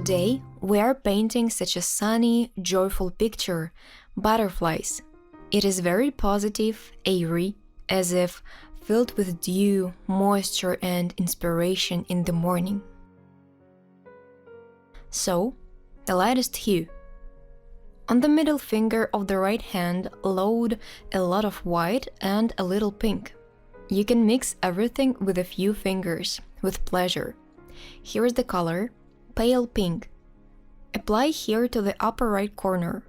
Today, we are painting such a sunny, joyful picture, butterflies. It is very positive, airy, as if filled with dew, moisture, and inspiration in the morning. So, the lightest hue. On the middle finger of the right hand, load a lot of white and a little pink. You can mix everything with a few fingers, with pleasure. Here is the color, pale pink. Apply here to the upper right corner.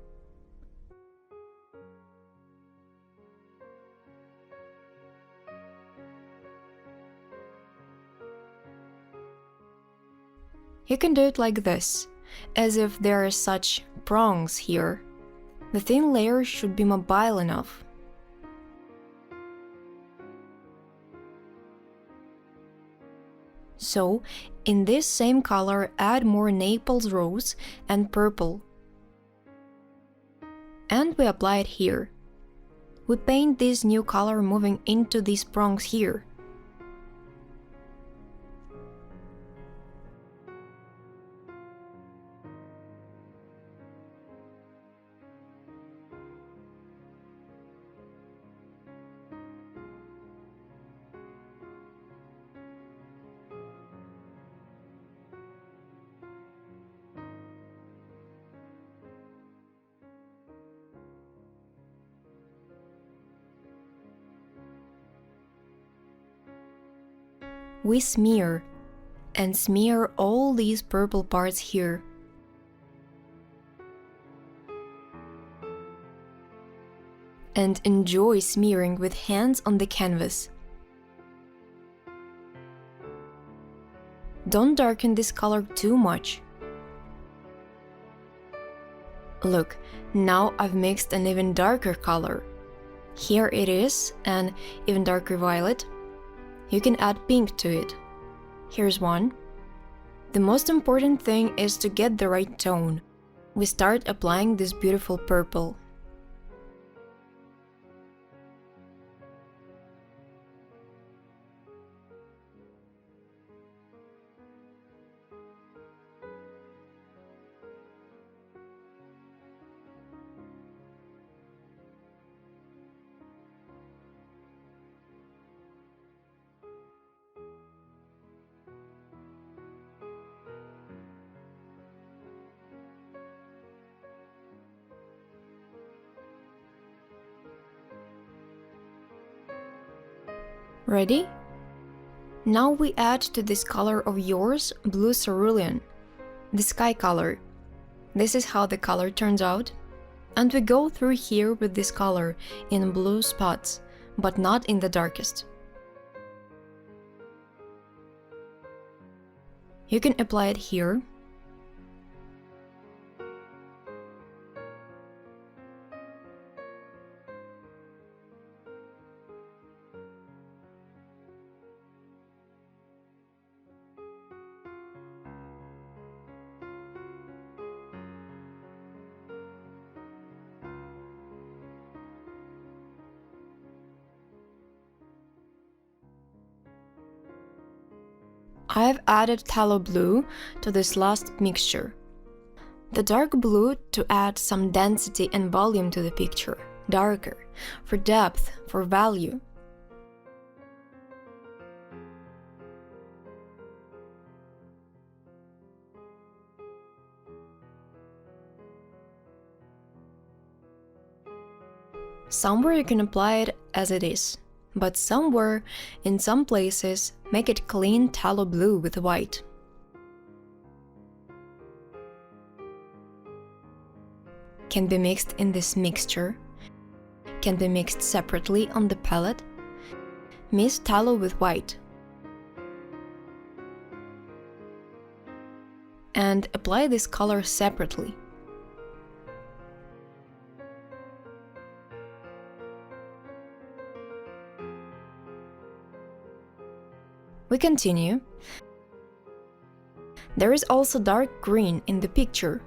You can do it like this, as if there are such prongs here. The thin layer should be mobile enough. So, in this same color, add more Naples rose and purple. And we apply it here. We paint this new color moving into these prongs here. We smear, and smear all these purple parts here. And enjoy smearing with hands on the canvas. Don't darken this color too much. Look, now I've mixed an even darker color. Here it is, an even darker violet. You can add pink to it. Here's one. The most important thing is to get the right tone. We start applying this beautiful purple. Ready? Now we add to this color of yours blue cerulean, the sky color. This is how the color turns out. And we go through here with this color in blue spots, but not in the darkest. You can apply it here. I've added tallow blue to this last mixture. The dark blue to add some density and volume to the picture, darker, for depth, for value. Somewhere you can apply it as it is, but somewhere, in some places, make it clean tallow blue with white. Can be mixed in this mixture, can be mixed separately on the palette. Mix tallow with white. And apply this color separately. We continue. There is also dark green in the picture.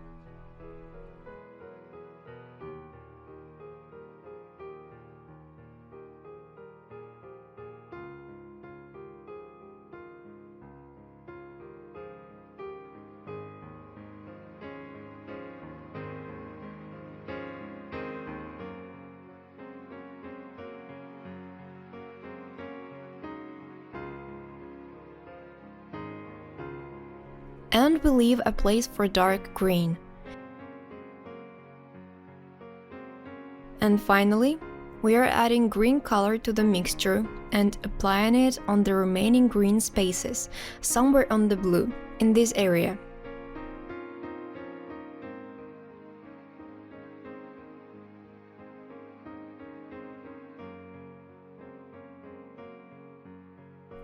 And we leave a place for dark green. And finally, we are adding green color to the mixture and applying it on the remaining green spaces, somewhere on the blue, in this area.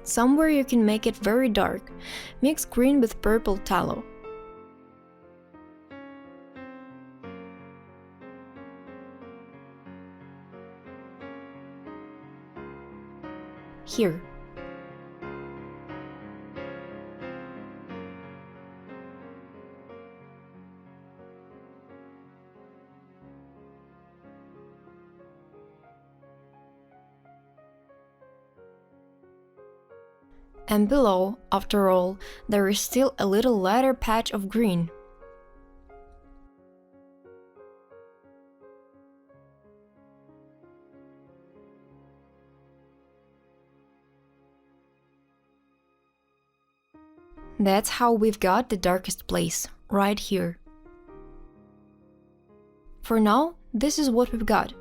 Somewhere you can make it very dark. Mix green with purple tallow. Here. And below, after all, there is still a little lighter patch of green. That's how we've got the darkest place, right here. For now, this is what we've got.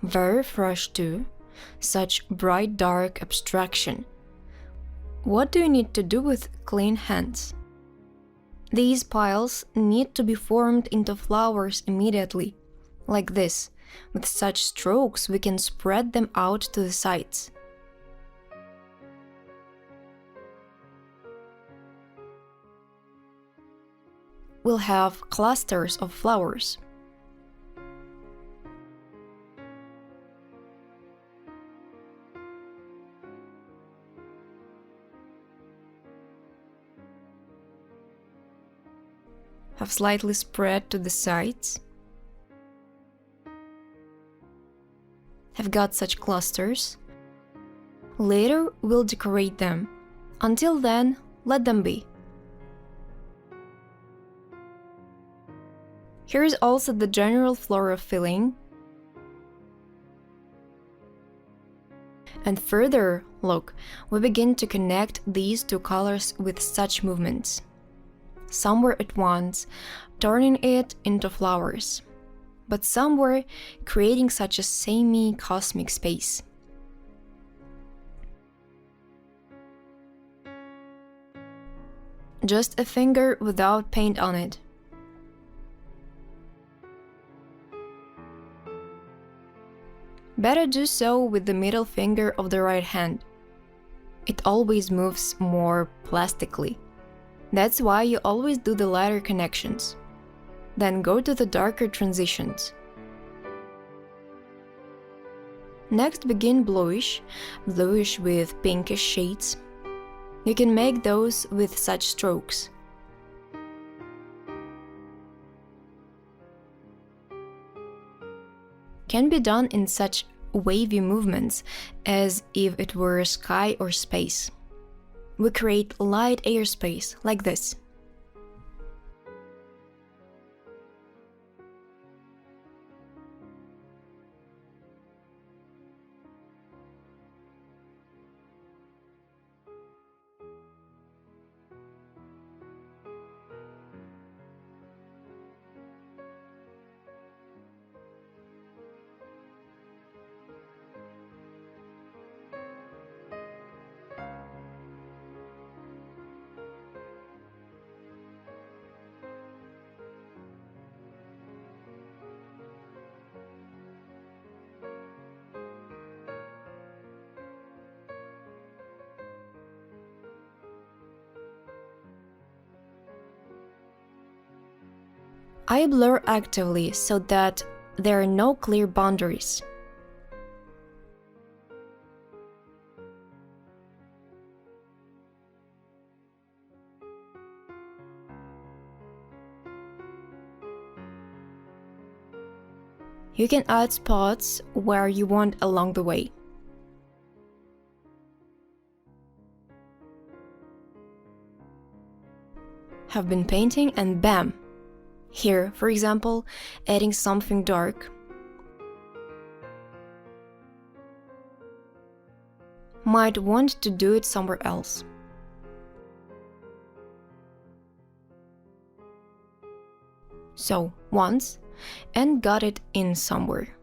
Very fresh too, such bright dark abstraction. What do you need to do with clean hands? These piles need to be formed into flowers immediately, like this. With such strokes we can spread them out to the sides. We'll have clusters of flowers. Have slightly spread to the sides. Have got such clusters. Later we'll decorate them. Until then, let them be. Here is also the general floral filling. And further, look, we begin to connect these two colors with such movements. Somewhere at once, turning it into flowers, but somewhere creating such a semi-cosmic space. Just a finger without paint on it. Better do so with the middle finger of the right hand. It always moves more plastically. That's why you always do the lighter connections. Then go to the darker transitions. Next begin bluish with pinkish shades. You can make those with such strokes. Can be done in such wavy movements as if it were sky or space. We create light airspace like this. I blur actively so that there are no clear boundaries. You can add spots where you want along the way. Have been painting and bam! Here, for example, adding something dark. might want to do it somewhere else. So, once, and got it in somewhere.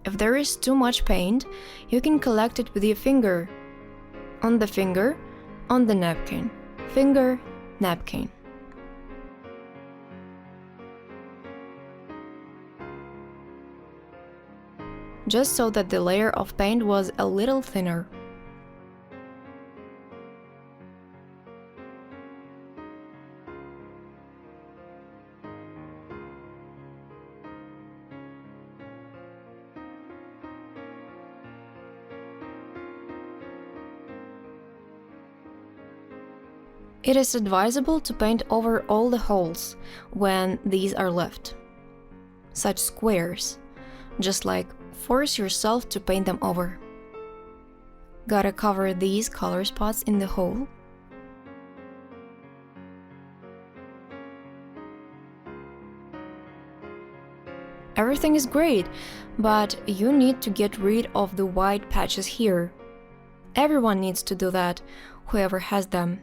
If there is too much paint, you can collect it with your finger. On the finger, on the napkin. Finger, napkin. Just so that the layer of paint was a little thinner. It is advisable to paint over all the holes when these are left. Such squares, just like force yourself to paint them over. Gotta cover these color spots in the hole. Everything is great, but you need to get rid of the white patches here. Everyone needs to do that, whoever has them.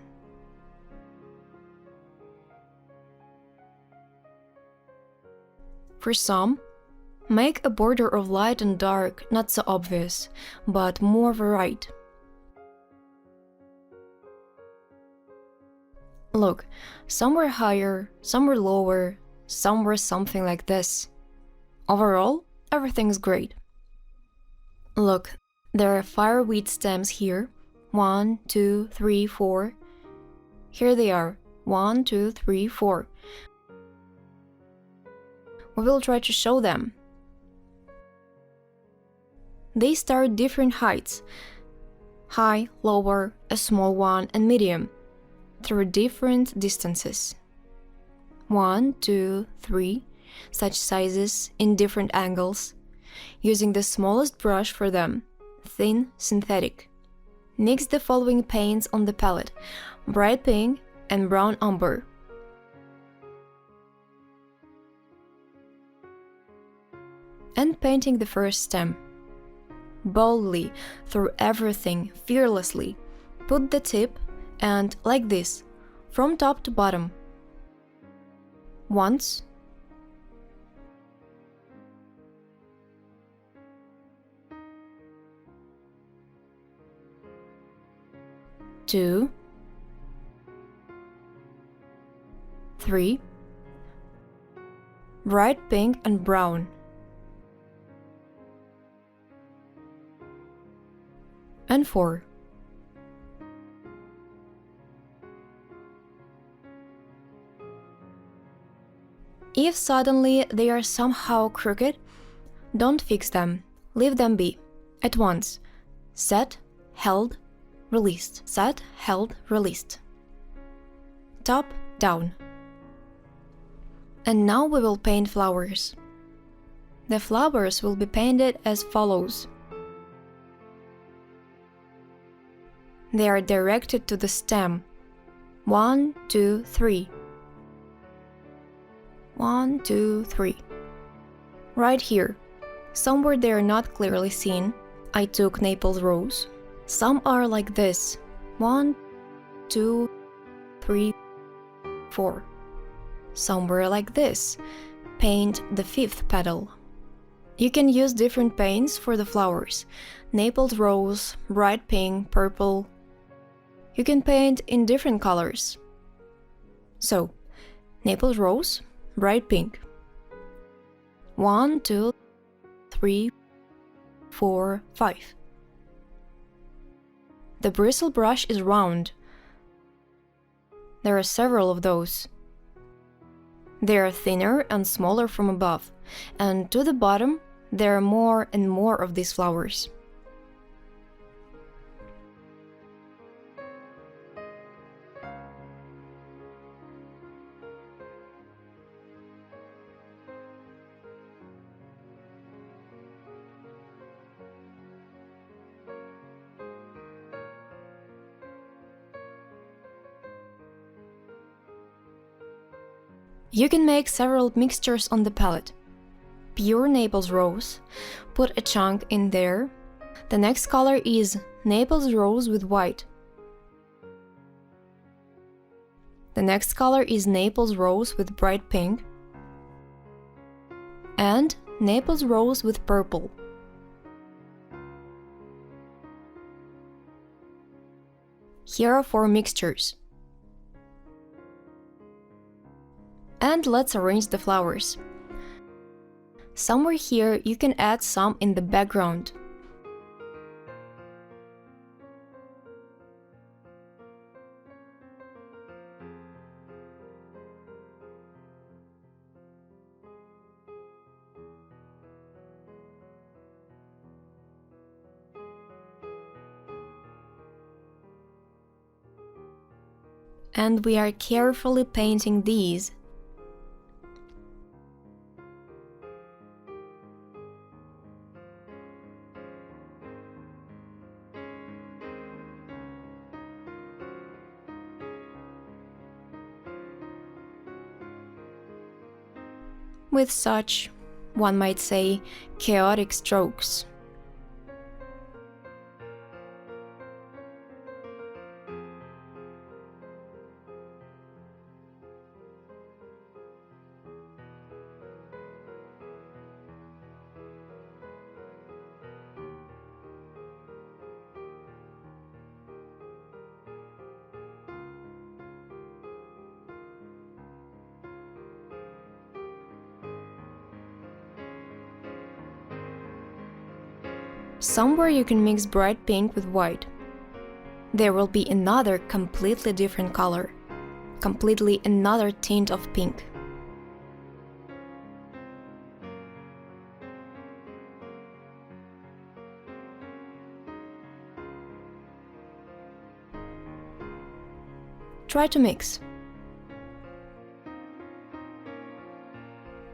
For some, make a border of light and dark not so obvious, but more varied. Look, some were higher, some were lower, some were something like this. Overall, everything's great. Look, there are fireweed stems here. 1, 2, 3, 4. Here they are. 1, 2, 3, 4. We will try to show them. They start different heights. High, lower, a small one, and medium, through different distances. 1, 2, 3, such sizes in different angles, using the smallest brush for them, thin synthetic. Mix the following paints on the palette: bright pink and brown umber. And painting the first stem. Boldly, through everything, fearlessly, put the tip and, like this, from top to bottom. Once. Two. 3. Bright pink and brown. And 4. If suddenly they are somehow crooked, don't fix them, leave them be. At once. Set, held, released. Set, held, released. Top, down. And now we will paint flowers. The flowers will be painted as follows. They are directed to the stem. 1, 2, 3. 1, 2, 3. Right here. Somewhere they are not clearly seen, I took Naples rose. Some are like this. 1, 2, 3, 4. Somewhere like this. Paint the 5th petal. You can use different paints for the flowers. Naples rose, bright pink, purple. You can paint in different colors. So, Naples rose, bright pink. 1, 2, 3, 4, 5. The bristle brush is round. There are several of those. They are thinner and smaller from above, and to the bottom there are more and more of these flowers. You can make several mixtures on the palette. Pure Naples Rose, put a chunk in there. The next color is Naples Rose with white. The next color is Naples Rose with bright pink. And Naples Rose with purple. Here are 4 mixtures. And let's arrange the flowers. Somewhere here you can add some in the background. And we are carefully painting these. With such, one might say, chaotic strokes. Somewhere you can mix bright pink with white. There will be another completely different color, completely another tint of pink. Try to mix.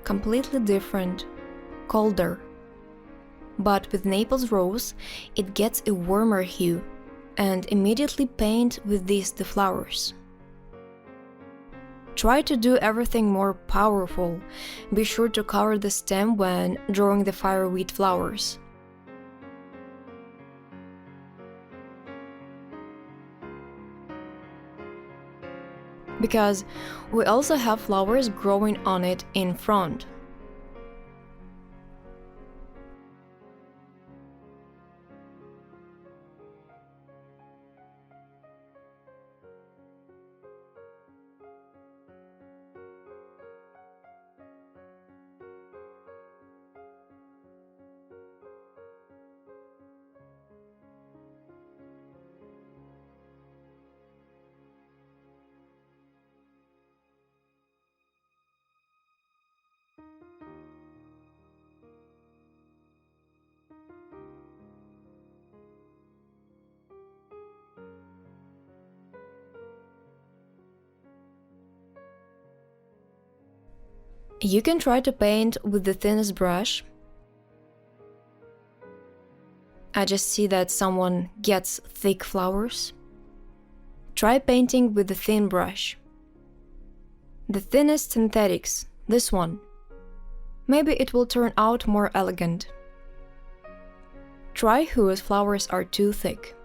Completely different, colder. But with Naples Rose, it gets a warmer hue, and immediately paint with these the flowers. Try to do everything more powerful. Be sure to cover the stem when drawing the fireweed flowers. Because we also have flowers growing on it in front. You can try to paint with the thinnest brush. I just see that someone gets thick flowers. Try painting with the thin brush. The thinnest synthetics, this one. Maybe it will turn out more elegant. Try whose flowers are too thick.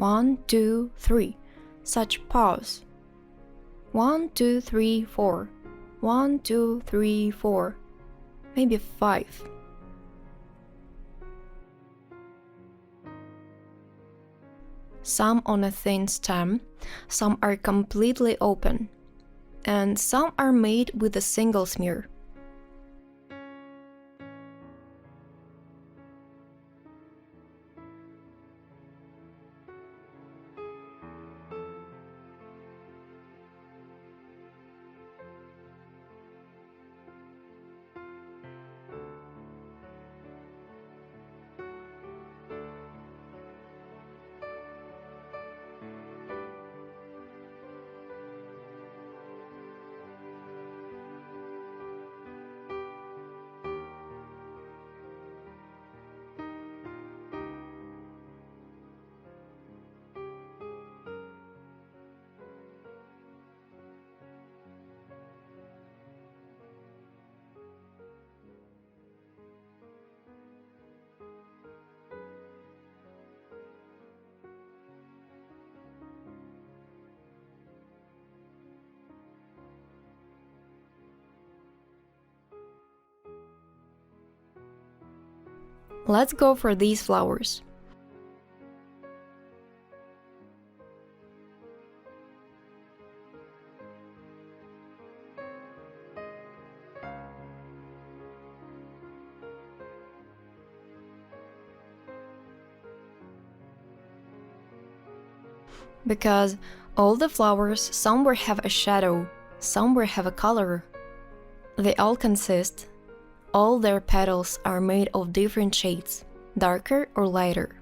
1, 2, 3. Such pause. 1, 2, 3, 4. 1, 2, 3, 4. Maybe 5. Some on a thin stem, some are completely open, and some are made with a single smear. Let's go for these flowers. Because all the flowers somewhere have a shadow, somewhere have a color. They all consist. All their petals are made of different shades, darker or lighter.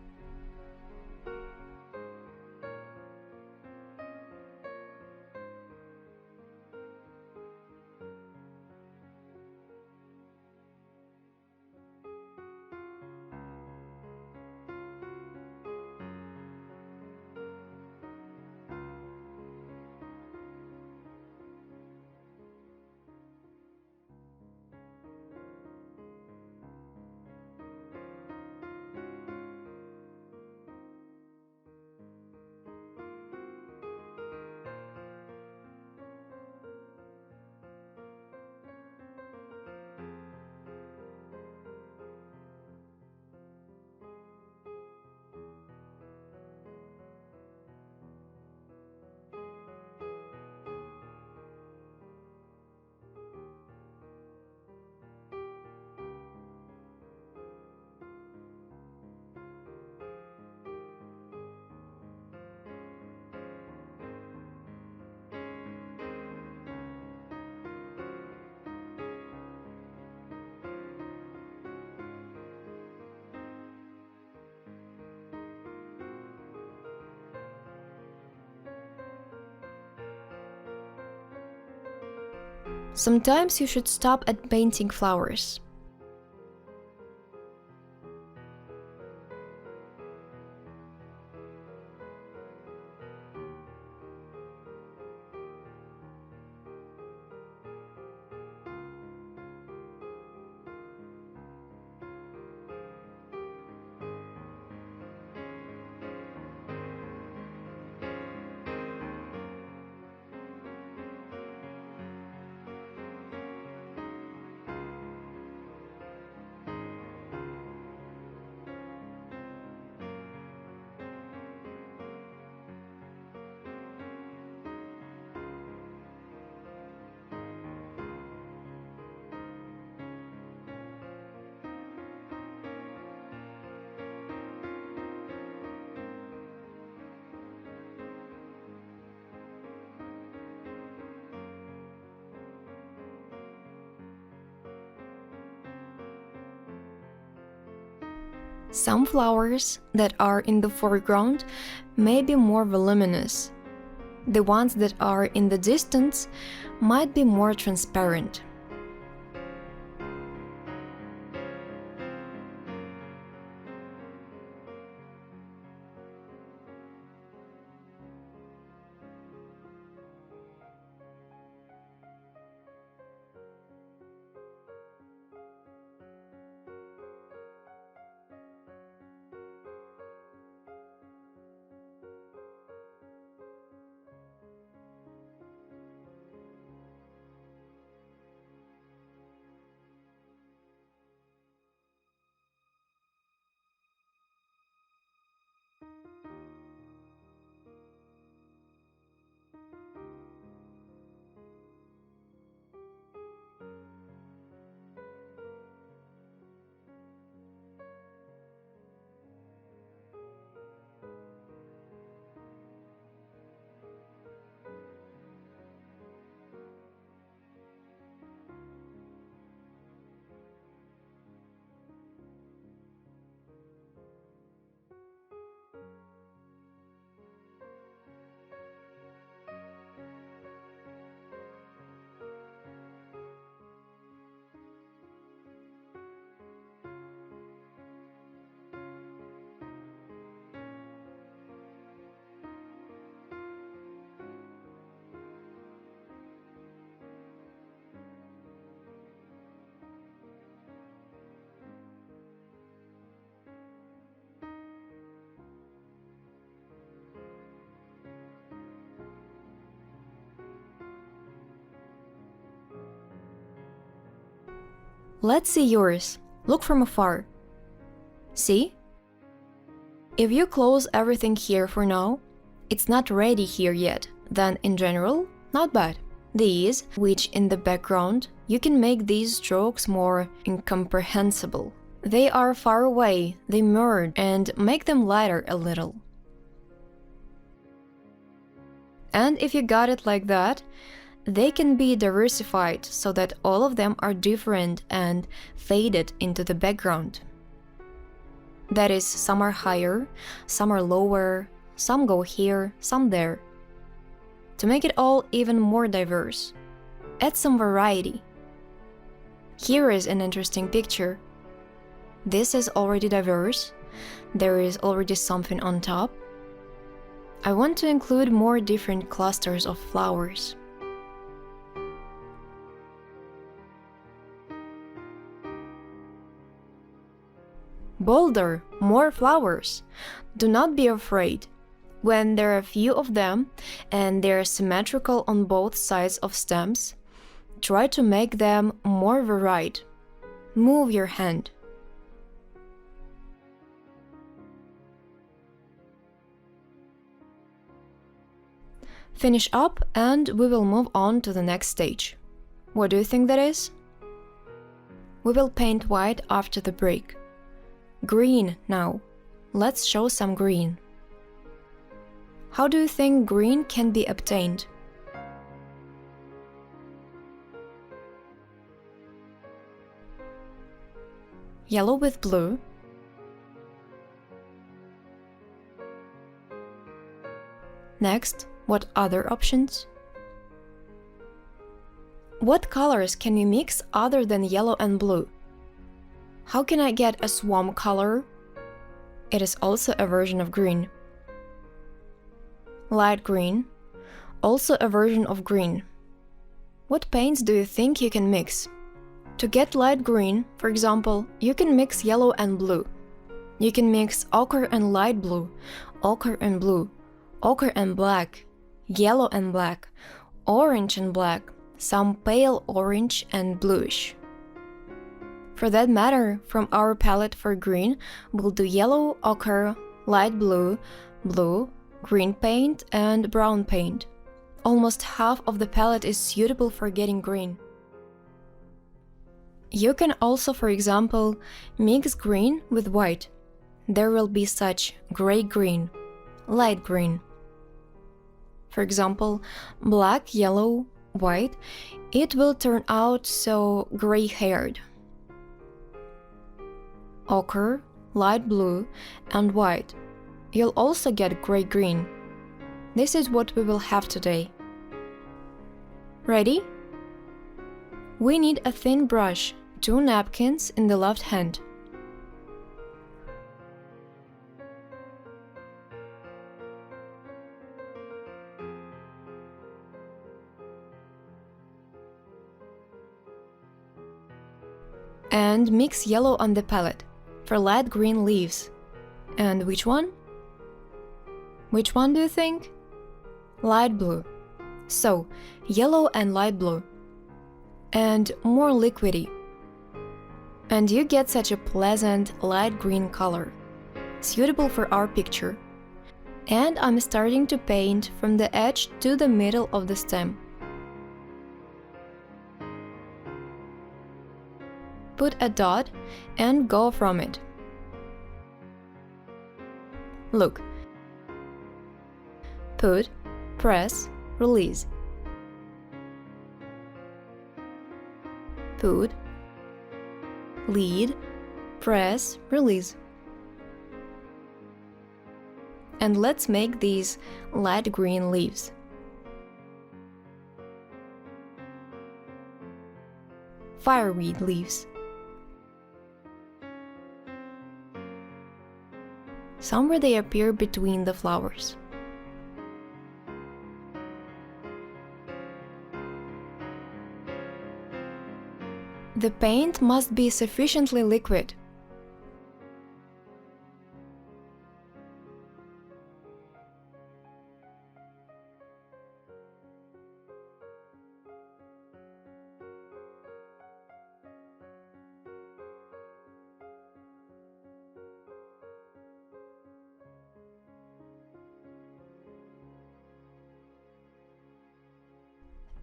Sometimes you should stop at painting flowers. Some flowers that are in the foreground may be more voluminous. The ones that are in the distance might be more transparent. Let's see yours. Look from afar. See? If you close everything here for now, it's not ready here yet, then in general, not bad. These, which in the background, you can make these strokes more incomprehensible. They are far away, they merge and make them lighter a little. And if you got it like that, they can be diversified so that all of them are different and faded into the background. That is, some are higher, some are lower, some go here, some there. To make it all even more diverse, add some variety. Here is an interesting picture. This is already diverse, there is already something on top. I want to include more different clusters of flowers. Bolder, more flowers. Do not be afraid. When there are few of them and they are symmetrical on both sides of stems, try to make them more varied. Move your hand. Finish up and we will move on to the next stage. What do you think that is? We will paint white after the break. Green now. Let's show some green. How do you think green can be obtained? Yellow with blue. Next, what other options? What colors can we mix other than yellow and blue? How can I get a swamp color? It is also a version of green. Light green, also a version of green. What paints do you think you can mix? To get light green, for example, you can mix yellow and blue. You can mix ochre and light blue, ochre and blue, ochre and black, yellow and black, orange and black, some pale orange and bluish. For that matter, from our palette for green, we'll do yellow, ochre, light blue, blue, green paint, and brown paint. Almost half of the palette is suitable for getting green. You can also, for example, mix green with white. There will be such gray-green, light green. For example, black, yellow, white, it will turn out so gray-haired. Ochre, light blue, and white. You'll also get gray-green. This is what we will have today. Ready? We need a thin brush, 2 napkins in the left hand. And mix yellow on the palette for light green leaves. And which one? Which one do you think? Light blue. So, yellow and light blue. And more liquidy. And you get such a pleasant light green color, suitable for our picture. And I'm starting to paint from the edge to the middle of the stem. Put a dot and go from it. Look. Put, press, release. Put, lead, press, release. And let's make these light green leaves. Fireweed leaves. Somewhere they appear between the flowers. The paint must be sufficiently liquid.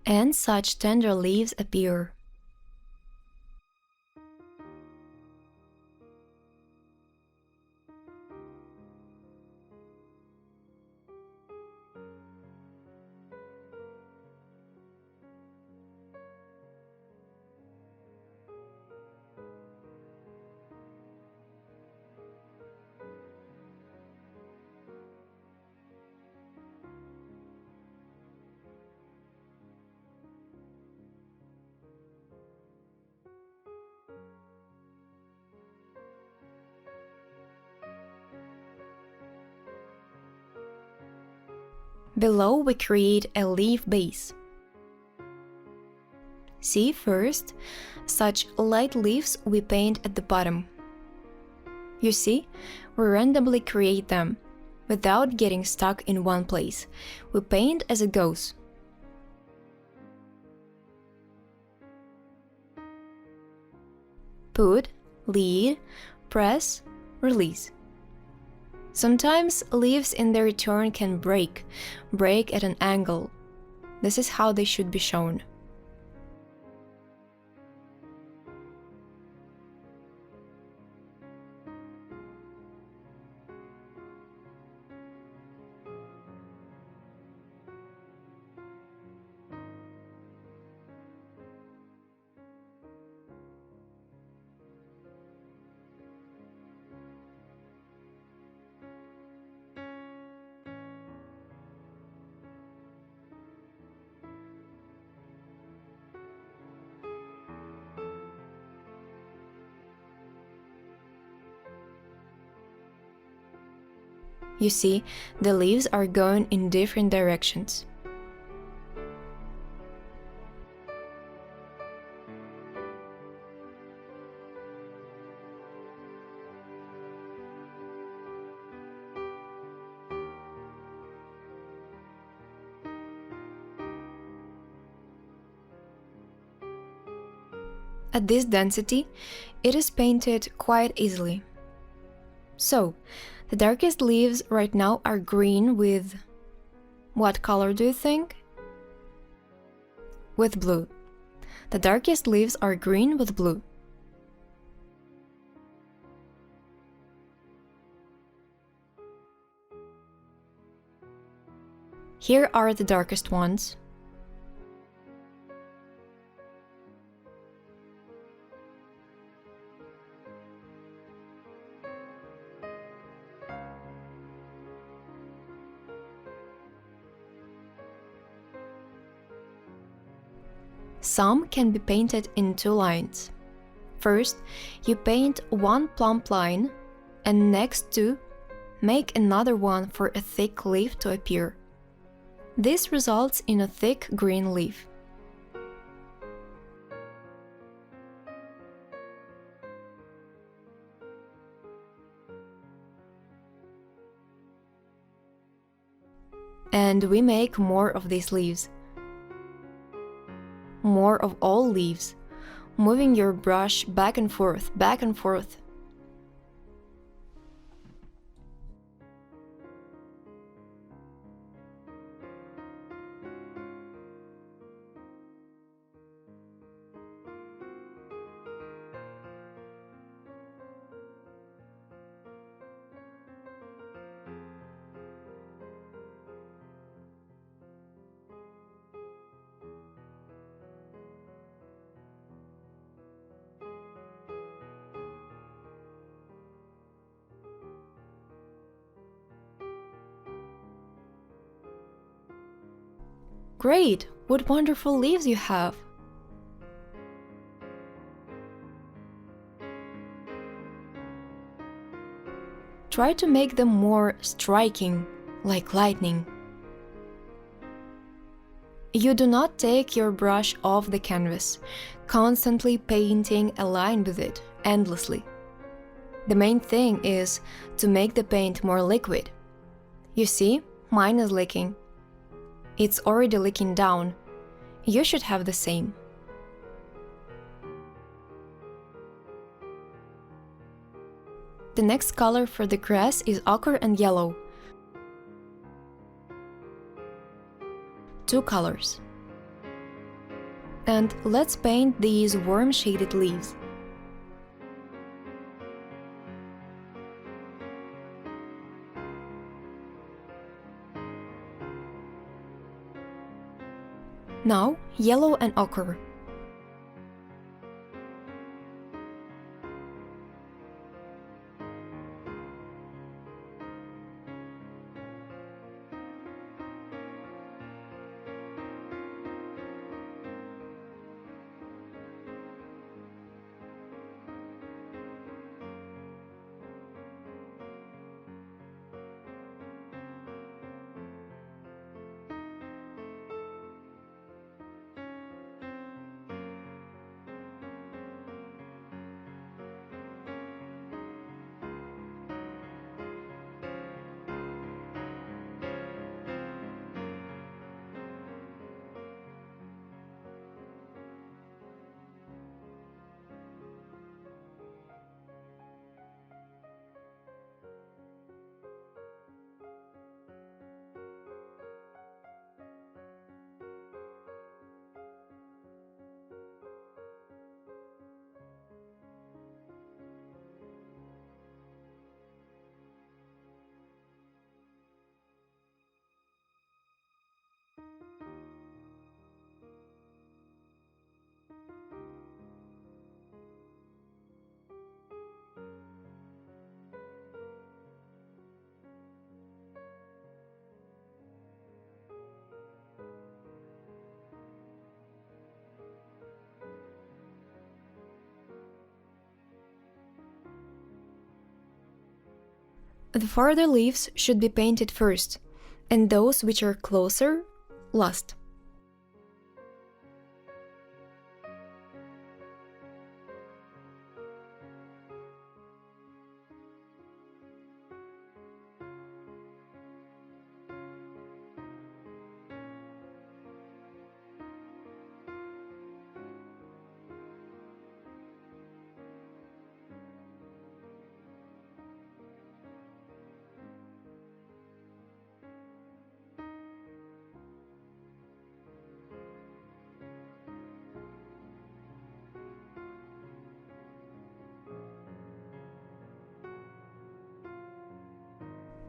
and such tender leaves appear. Below, we create a leaf base. See, first, such light leaves we paint at the bottom. You see, we randomly create them, without getting stuck in one place. We paint as it goes. Put, lead, press, release. Sometimes leaves in their turn can break at an angle. This is how they should be shown. You see, the leaves are going in different directions. At this density, it is painted quite easily. So, the darkest leaves right now are green with... what color do you think? With blue. The darkest leaves are green with blue. Here are the darkest ones. Some can be painted in two lines. First, you paint one plump line, and next to, make another one for a thick leaf to appear. This results in a thick green leaf. And we make more of these leaves. More of all leaves, moving your brush back and forth, back and forth. Great! What wonderful leaves you have! Try to make them more striking, like lightning. You do not take your brush off the canvas, constantly painting a line with it, endlessly. The main thing is to make the paint more liquid. You see, mine is leaking. It's already leaking down. You should have the same. The next color for the grass is ochre and yellow. 2 colors. And let's paint these warm shaded leaves. Now, yellow and ochre. The farther leaves should be painted first, and those which are closer, last.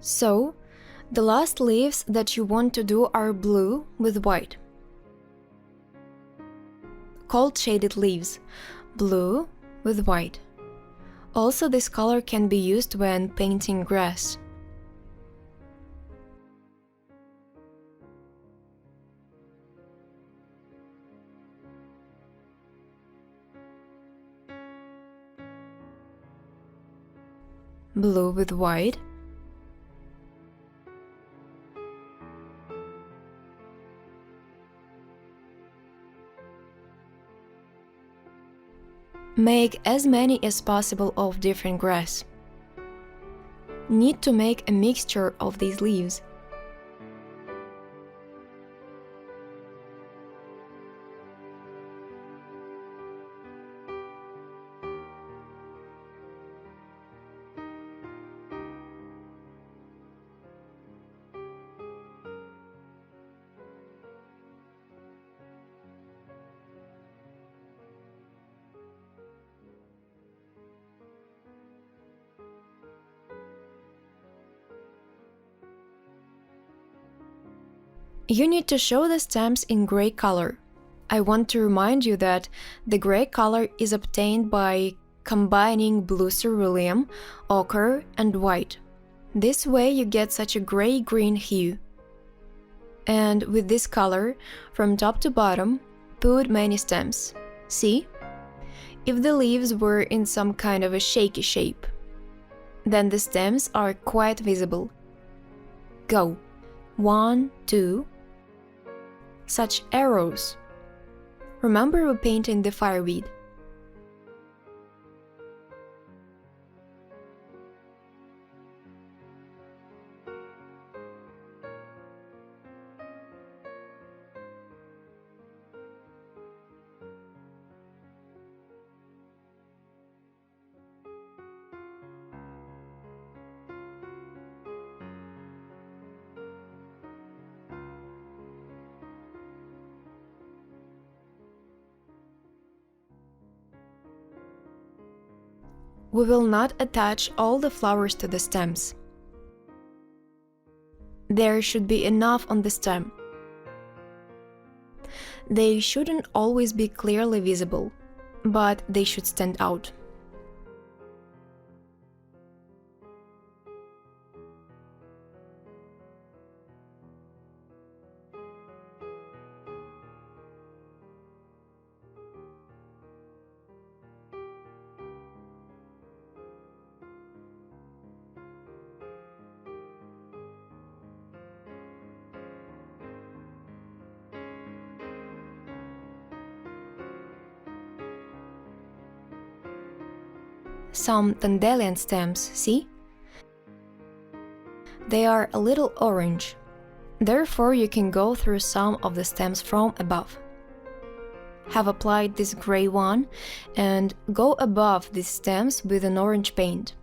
So, the last leaves that you want to do are blue with white. Cold shaded leaves, blue with white. Also, this color can be used when painting grass. Blue with white. Make as many as possible of different grass. Need to make a mixture of these leaves. You need to show the stems in gray color. I want to remind you that the gray color is obtained by combining blue cerulean, ochre, and white. This way you get such a gray-green hue. And with this color, from top to bottom, put many stems. See? If the leaves were in some kind of a shaky shape, then the stems are quite visible. Go. 1, 2. Such arrows. Remember we painted the fireweed. We will not attach all the flowers to the stems. There should be enough on the stem. They shouldn't always be clearly visible, but they should stand out. Some dandelion stems, see? They are a little orange. Therefore, you can go through some of the stems from above. Have applied this gray one and go above these stems with an orange paint.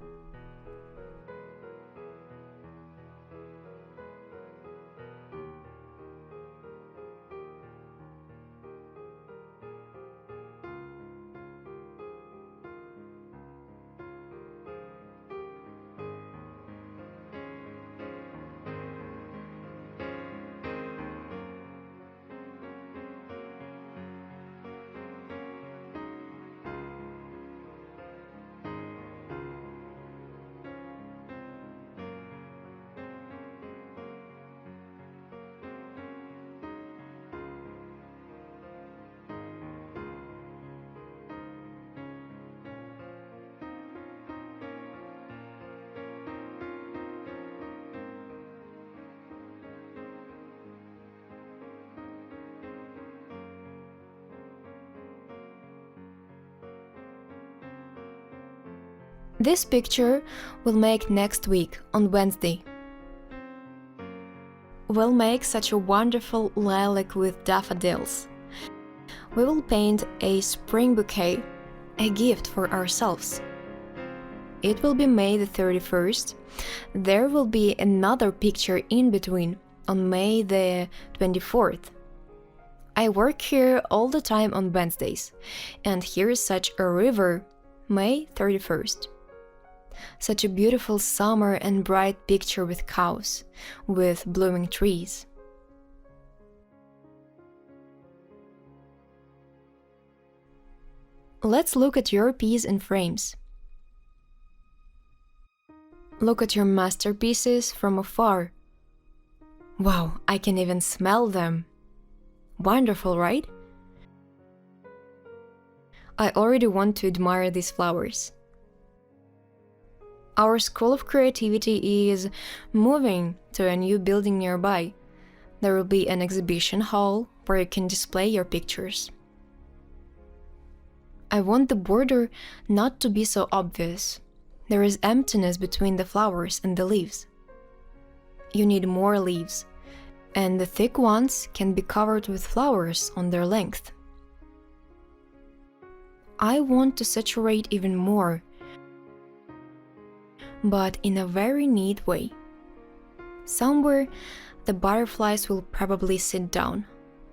This picture we'll make next week on Wednesday. We'll make such a wonderful lilac with daffodils. We will paint a spring bouquet, a gift for ourselves. It will be May the 31st. There will be another picture in between on May the 24th. I work here all the time on Wednesdays, and here is such a river, May 31st. Such a beautiful summer and bright picture with cows, with blooming trees. Let's look at your piece in frames. Look at your masterpieces from afar. Wow, I can even smell them. Wonderful, right? I already want to admire these flowers. Our School of Creativity is moving to a new building nearby. There will be an exhibition hall where you can display your pictures. I want the border not to be so obvious. There is emptiness between the flowers and the leaves. You need more leaves, and the thick ones can be covered with flowers on their length. I want to saturate even more, but in a very neat way. Somewhere, the butterflies will probably sit down,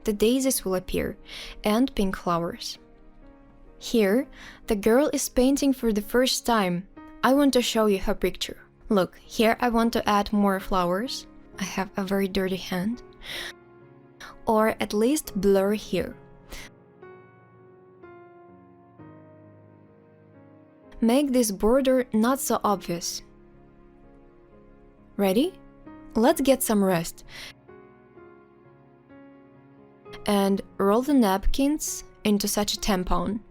the daisies will appear, and pink flowers. Here, the girl is painting for the first time. I want to show you her picture. Look, here I want to add more flowers. I have a very dirty hand. Or at least blur here. Make this border not so obvious. Ready? Let's get some rest. And roll the napkins into such a tampon.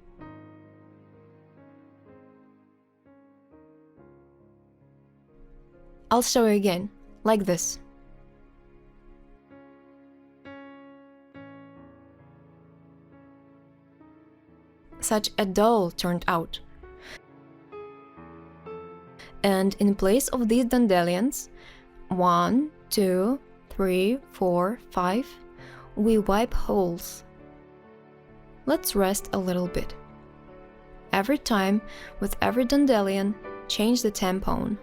I'll show you again, like this. Such a doll turned out. And in place of these dandelions, 1, 2, 3, 4, 5, we wipe holes. Let's rest a little bit. Every time, with every dandelion, change the tampon.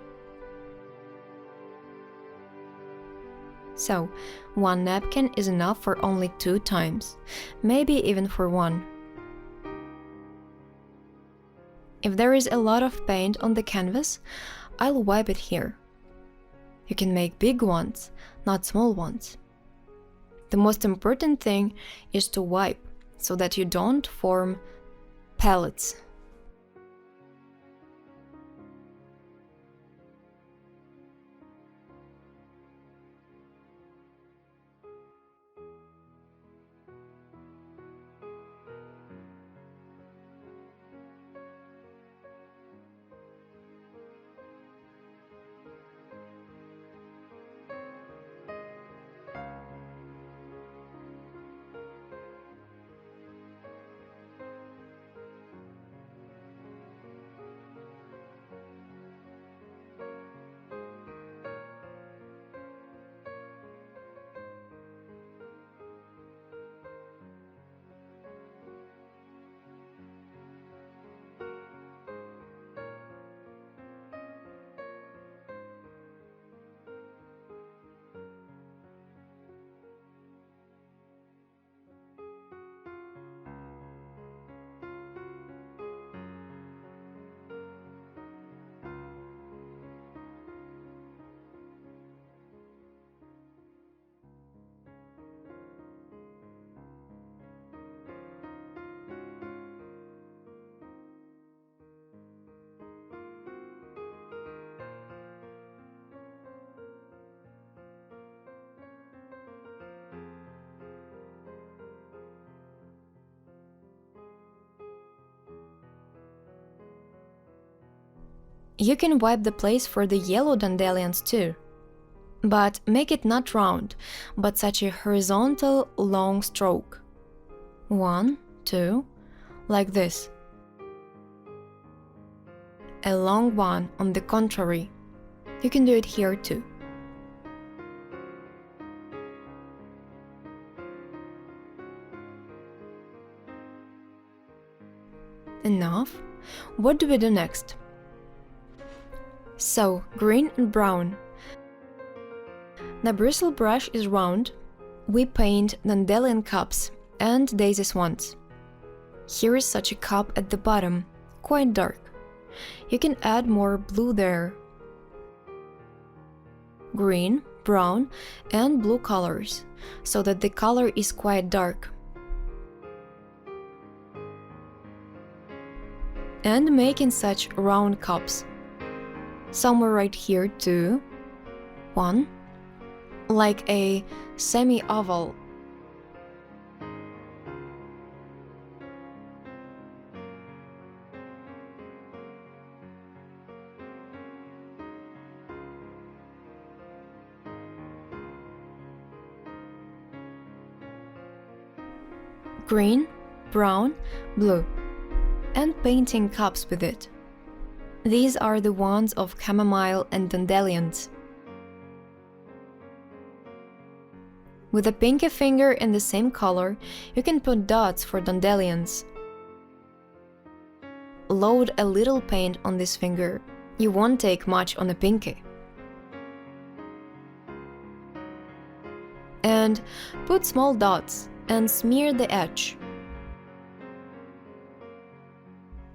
So, 1 napkin is enough for only 2 times, maybe even for 1. If there is a lot of paint on the canvas, I'll wipe it here. You can make big ones, not small ones. The most important thing is to wipe so that you don't form pellets. You can wipe the place for the yellow dandelions too. But make it not round, but such a horizontal long stroke. 1, 2, like this. A long one on the contrary. You can do it here too. Enough. What do we do next? So, green and brown. The bristle brush is round. We paint dandelion cups and daisies ones. Here is such a cup at the bottom, quite dark. You can add more blue there. Green, brown, and blue colors, so that the color is quite dark. And making such round cups. Somewhere right here too. 1. Like a semi-oval. Green, brown, blue. And painting cups with it. These are the ones of chamomile and dandelions. With a pinky finger in the same color, you can put dots for dandelions. Load a little paint on this finger. You won't take much on a pinky. And put small dots and smear the edge.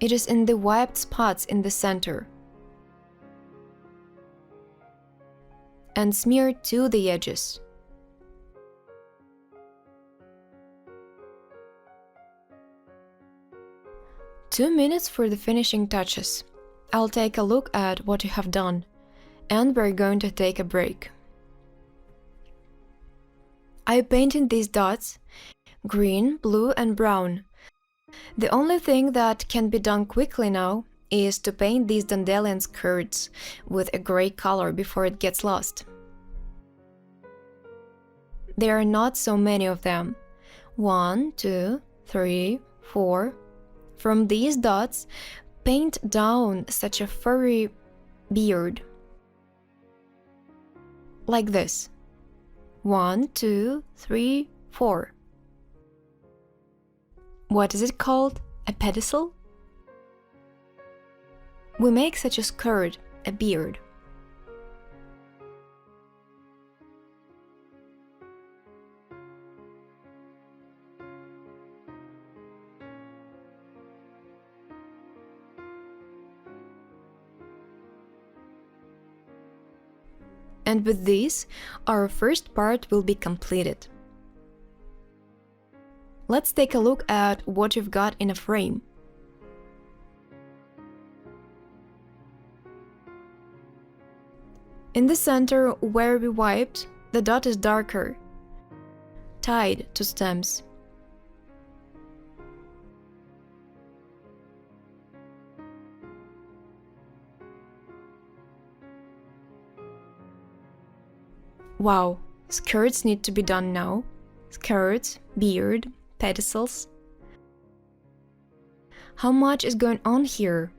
It is in the wiped spots in the center. And smear to the edges. Two minutes for the finishing touches. I'll take a look at what you have done, and we're going to take a break. I painted these dots, green, blue, and brown. The only thing that can be done quickly now is to paint these dandelion skirts with a gray color before it gets lost. There are not so many of them. 1, 2, 3, 4. From these dots, paint down such a furry beard. Like this. 1, 2, 3, 4. What is it called? A pedicel? We make such a skirt, a beard. And with this, our first part will be completed. Let's take a look at what you've got in a frame. In the center where we wiped, the dot is darker, tied to stems. Wow, skirts need to be done now. Skirts, beard, pedicels. How much is going on here?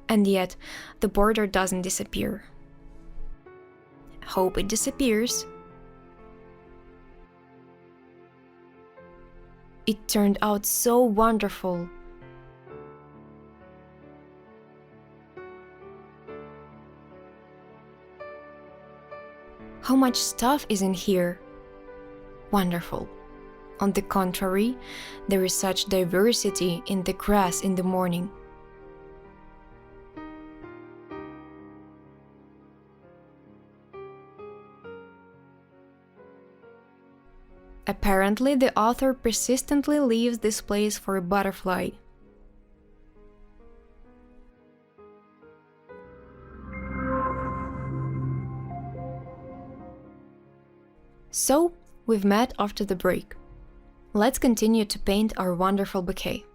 And yet, the border doesn't disappear. Hope it disappears. It turned out so wonderful. How much stuff is in here? Wonderful. On the contrary, there is such diversity in the grass in the morning. Apparently, the author persistently leaves this place for a butterfly. So, we've met after the break. Let's continue to paint our wonderful bouquet.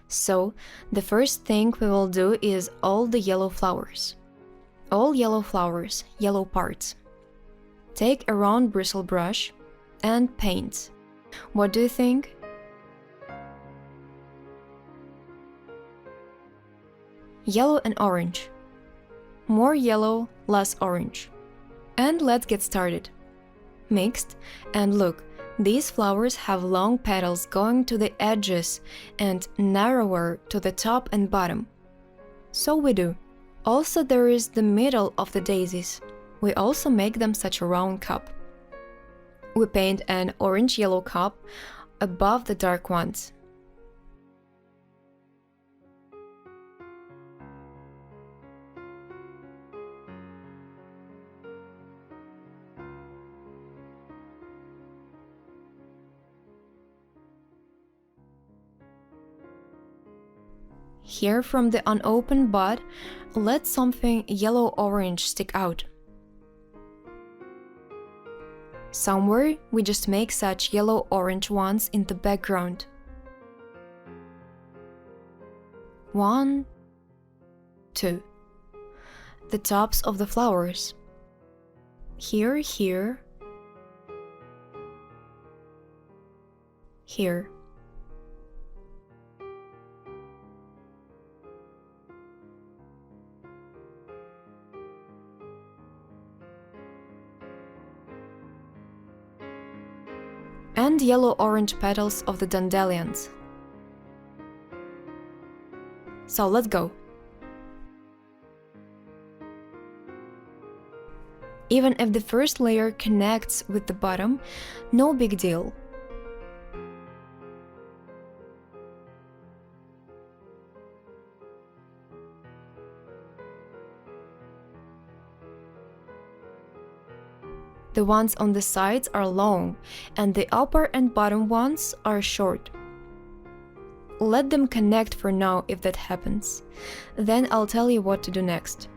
So, the first thing we will do is all the yellow flowers. All yellow flowers, yellow parts. Take a round bristle brush and paint. What do you think? Yellow and orange. More yellow, less orange. And let's get started. Mixed, and look, these flowers have long petals going to the edges and narrower to the top and bottom. So we do. Also there is the middle of the daisies. We also make them such a round cup. We paint an orange-yellow cup above the dark ones. Here from the unopened bud, let something yellow-orange stick out. Somewhere, we just make such yellow-orange ones in the background. 1, 2. The tops of the flowers. Here, here, here. And yellow-orange petals of the dandelions. So let's go. Even if the first layer connects with the bottom, no big deal. The ones on the sides are long, and the upper and bottom ones are short. Let them connect for now if that happens. Then I'll tell you what to do next.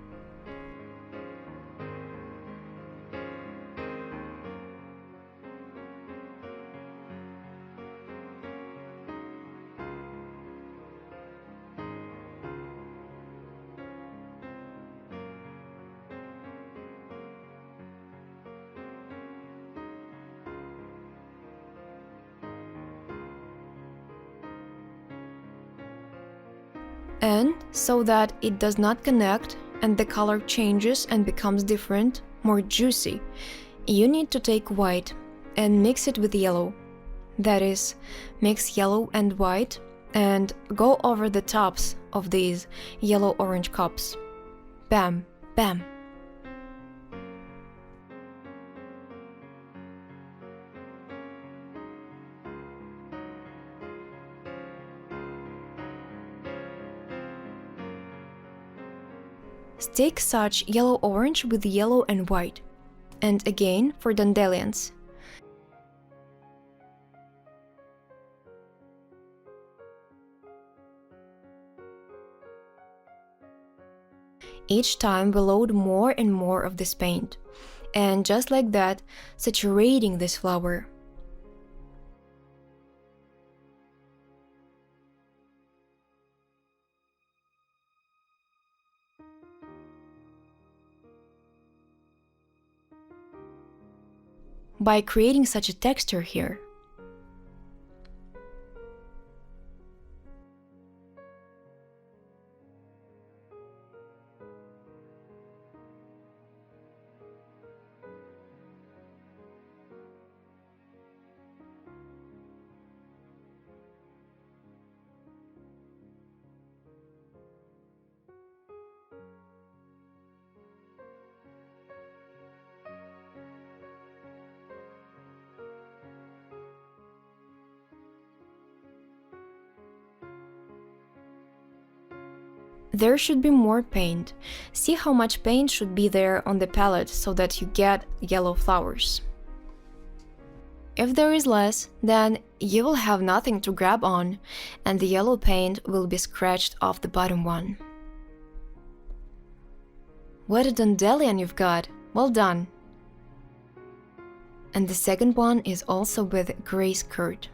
And so that it does not connect and the color changes and becomes different, more juicy, you need to take white and mix it with yellow. That is, mix yellow and white and go over the tops of these yellow-orange cups. Bam, bam. Stick such yellow-orange with yellow and white. And again for dandelions. Each time we load more and more of this paint, and just like that, saturating this flower. By creating such a texture here. There should be more paint. See how much paint should be there on the palette so that you get yellow flowers. If there is less, then you will have nothing to grab on, and the yellow paint will be scratched off the bottom one. What a dandelion you've got! Well done! And the second one is also with gray skirt.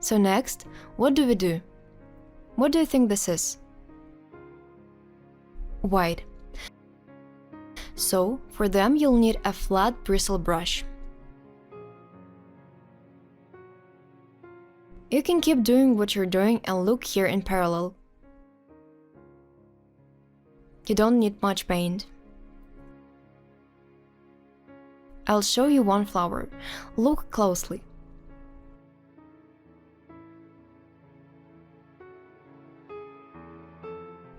So next, what do we do? What do you think this is? White. So, for them you'll need a flat bristle brush. You can keep doing what you're doing and look here in parallel. You don't need much paint. I'll show you one flower. Look closely.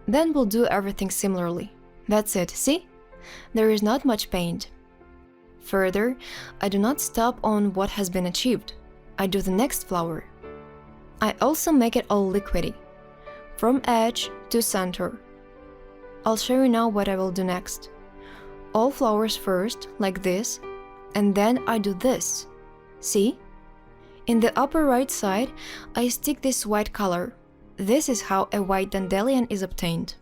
Then we'll do everything similarly. That's it, see? There is not much paint. Further, I do not stop on what has been achieved. I do the next flower. I also make it all liquidy, from edge to center. I'll show you now what I will do next. All flowers first, like this, and then I do this. See? In the upper right side, I stick this white color. This is how a white dandelion is obtained.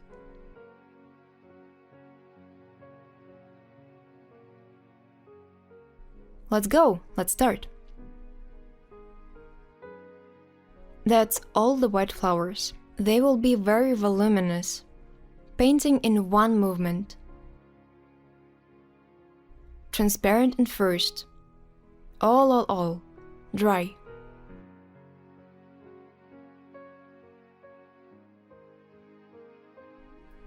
Let's go, let's start. That's all the white flowers. They will be very voluminous, painting in one movement. Transparent and first. All. Dry.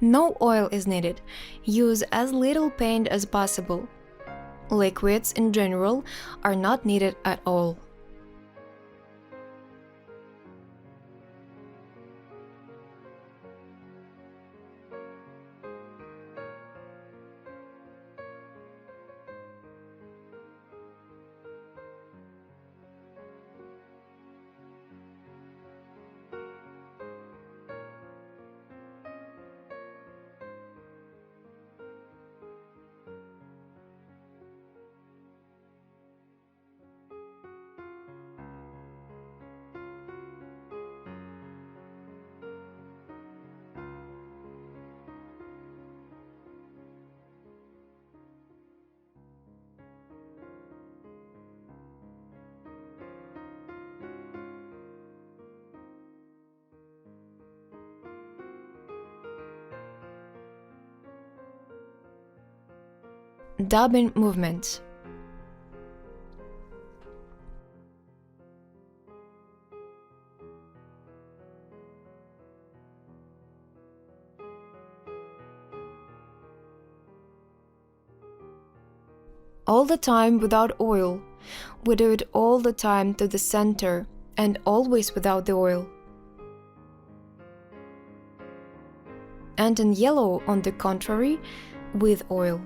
No oil is needed. Use as little paint as possible. Liquids in general are not needed at all. Dabbing movements. All the time without oil. We do it all the time to the center and always without the oil. And in yellow, on the contrary, with oil.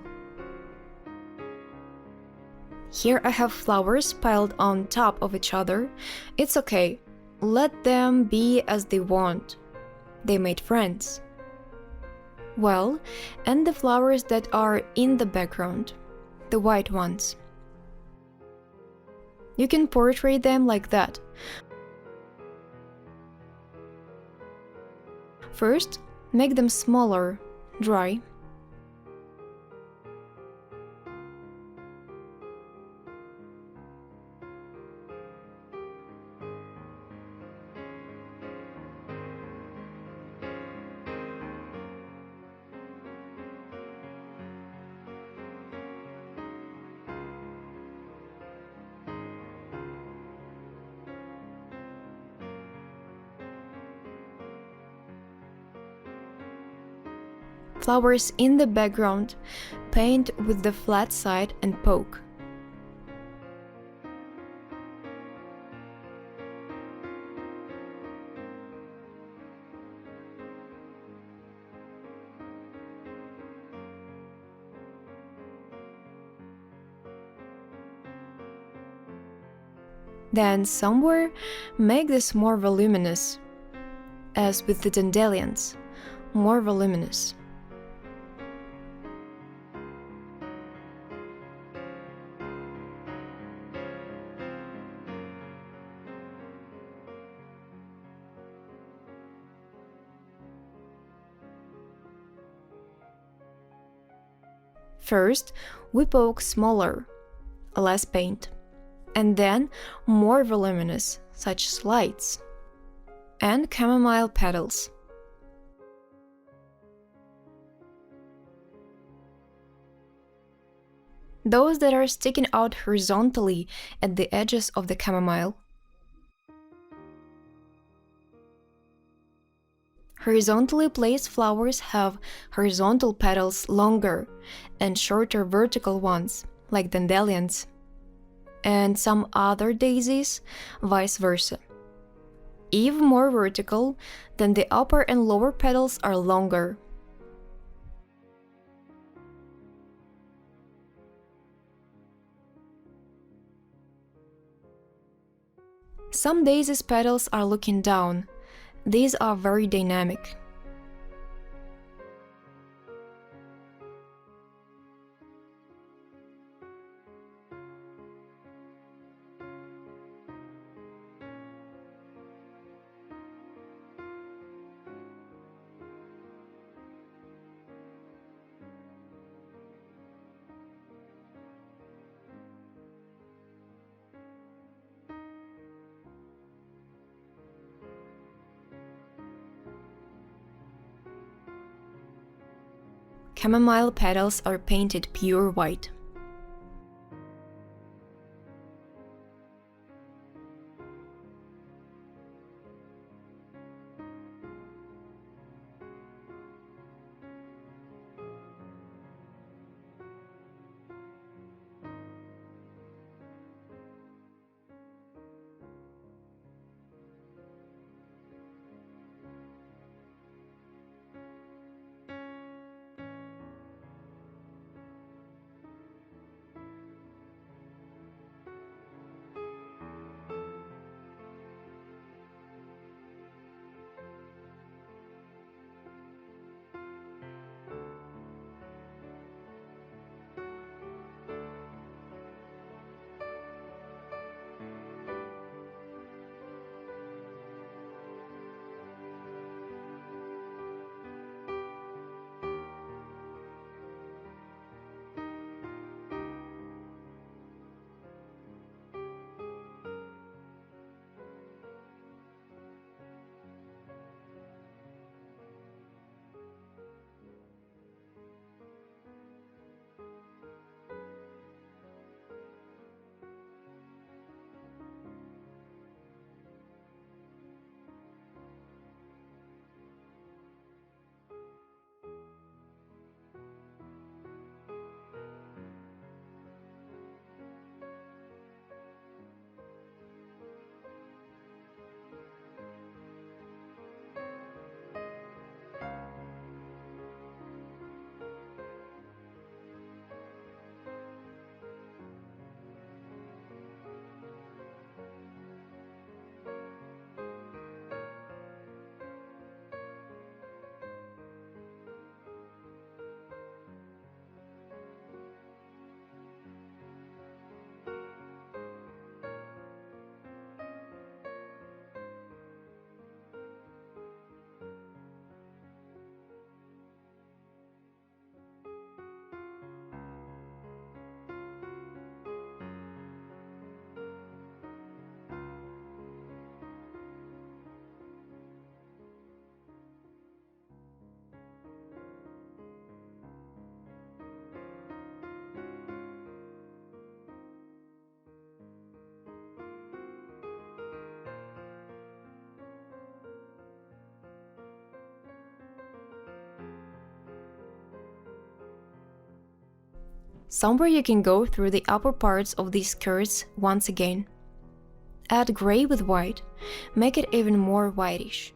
Here I have flowers piled on top of each other. It's okay. Let them be as they want. They made friends. Well, and the flowers that are in the background, the white ones. You can portray them like that. First, make them smaller, dry. Flowers in the background, paint with the flat side and poke. Then somewhere, make this more voluminous, as with the dandelions, more voluminous. First, we poke smaller, less paint, and then more voluminous, such as lights, and chamomile petals. Those that are sticking out horizontally at the edges of the chamomile. Horizontally placed flowers have horizontal petals longer and shorter vertical ones, like dandelions, and some other daisies, vice versa. If more vertical, then the upper and lower petals are longer. Some daisies' petals are looking down. These are very dynamic. Chamomile petals are painted pure white. Somewhere you can go through the upper parts of these skirts once again. Add gray with white, make it even more whitish.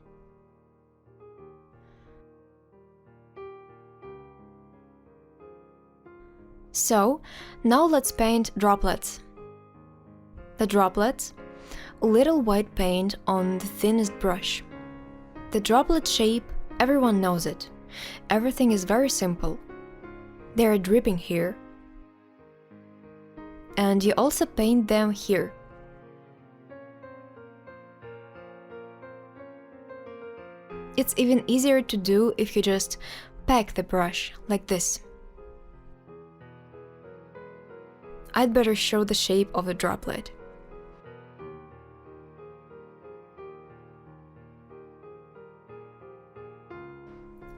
So, now let's paint droplets. The droplets, a little white paint on the thinnest brush. The droplet shape, everyone knows it. Everything is very simple. They are dripping here. And you also paint them here. It's even easier to do if you just pack the brush like this. I'd better show the shape of a droplet.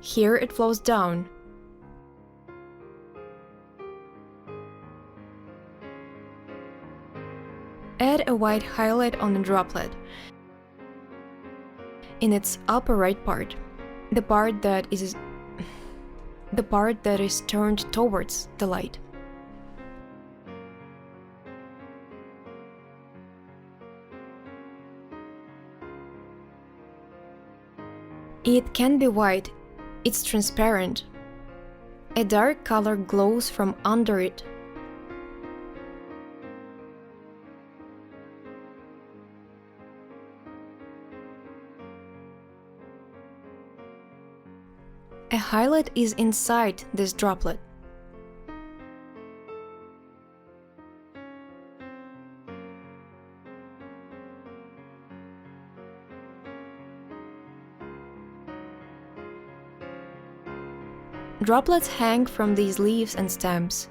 Here it flows down. Add a white highlight on the droplet in its upper right part, the part that is turned towards the light. It can be white, it's transparent. A dark color glows from under it. A highlight is inside this droplet. Droplets hang from these leaves and stems.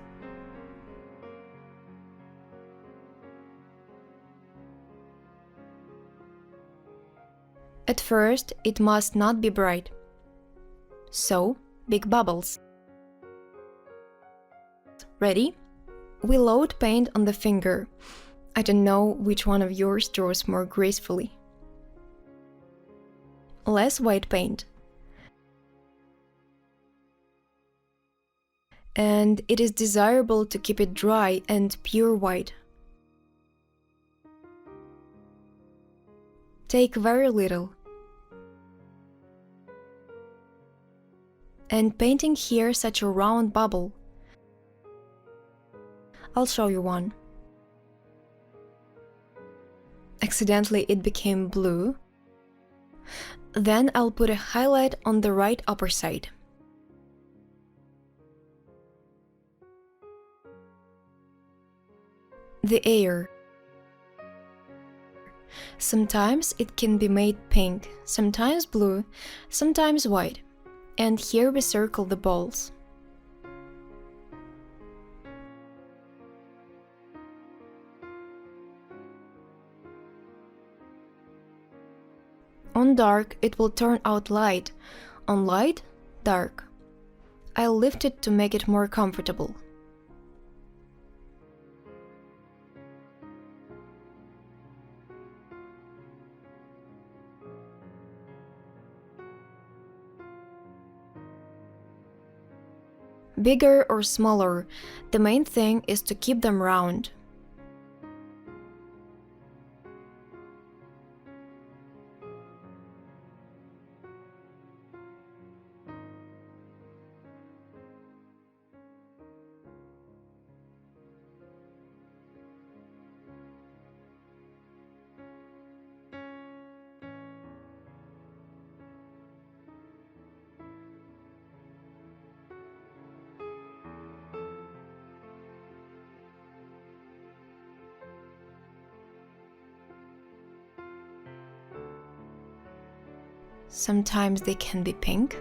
At first, it must not be bright. So, big bubbles. Ready? We load paint on the finger. I don't know which one of yours draws more gracefully. Less white paint. And it is desirable to keep it dry and pure white. Take very little. And painting here such a round bubble. I'll show you one. Accidentally it became blue. Then I'll put a highlight on the right upper side. The air. Sometimes it can be made pink, sometimes blue, sometimes white. And here we circle the balls. On dark, it will turn out light. On light, dark. I'll lift it to make it more comfortable. Bigger or smaller, the main thing is to keep them round. Sometimes they can be pink.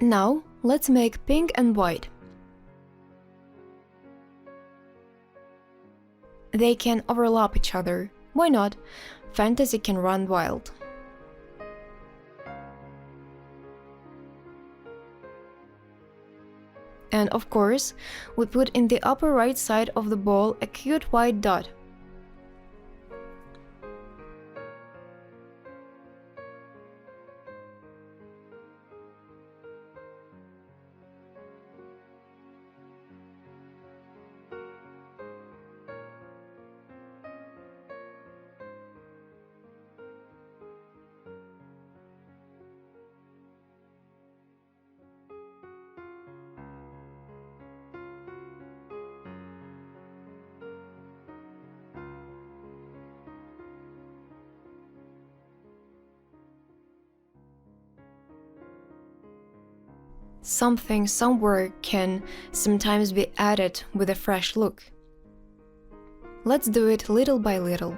Now, let's make pink and white. They can overlap each other. Why not? Fantasy can run wild. And of course, we put in the upper right side of the ball a cute white dot. Something somewhere can sometimes be added with a fresh look. Let's do it little by little.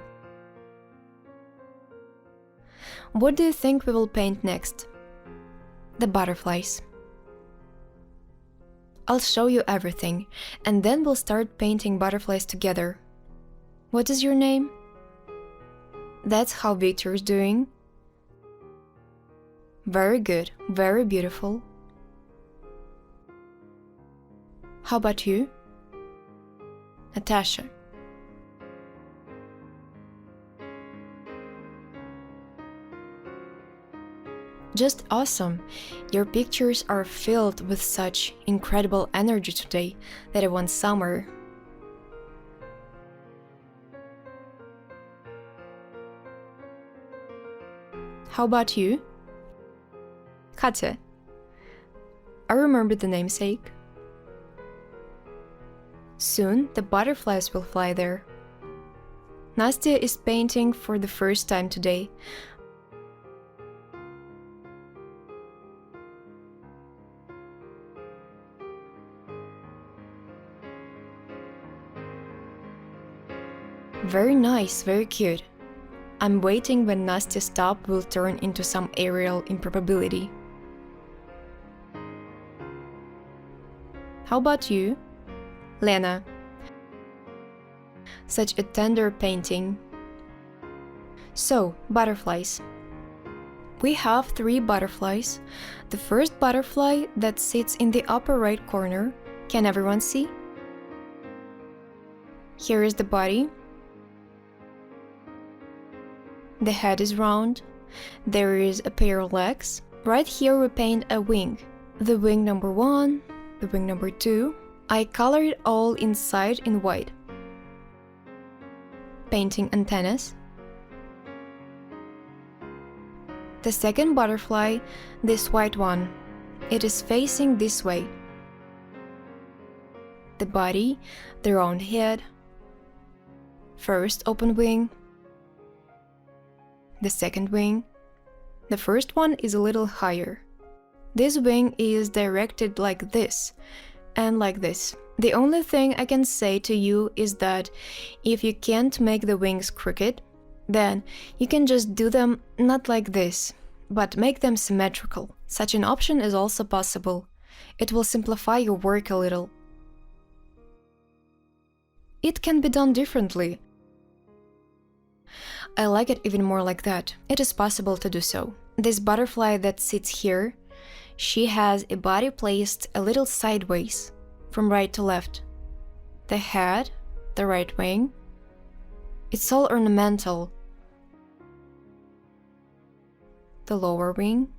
What do you think we will paint next? The butterflies. I'll show you everything, and then we'll start painting butterflies together. What is your name? That's how Victor's doing. Very good, very beautiful. How about you? Natasha. Just awesome! Your pictures are filled with such incredible energy today that I want summer. How about you? Katya. I remember the namesake. Soon the butterflies will fly there. Nastya is painting for the first time today. Very nice, very cute. I'm waiting when Nastya's top will turn into some aerial improbability. How about you? Lena. Such a tender painting. So, butterflies. We have 3 butterflies. The first butterfly that sits in the upper right corner. Can everyone see? Here is the body. The head is round. There is a pair of legs. Right here we paint a wing. The wing number 1, the wing number 2. I colored it all inside in white. Painting antennas. The second butterfly, this white one, it is facing this way. The body, the round head. First open wing. The second wing. The first one is a little higher. This wing is directed like this and like this. The only thing I can say to you is that if you can't make the wings crooked, then you can just do them not like this, but make them symmetrical. Such an option is also possible. It will simplify your work a little. It can be done differently. I like it even more like that. It is possible to do so. This butterfly that sits here, she has a body placed a little sideways, from right to left. The head, the right wing, it's all ornamental. The lower wing,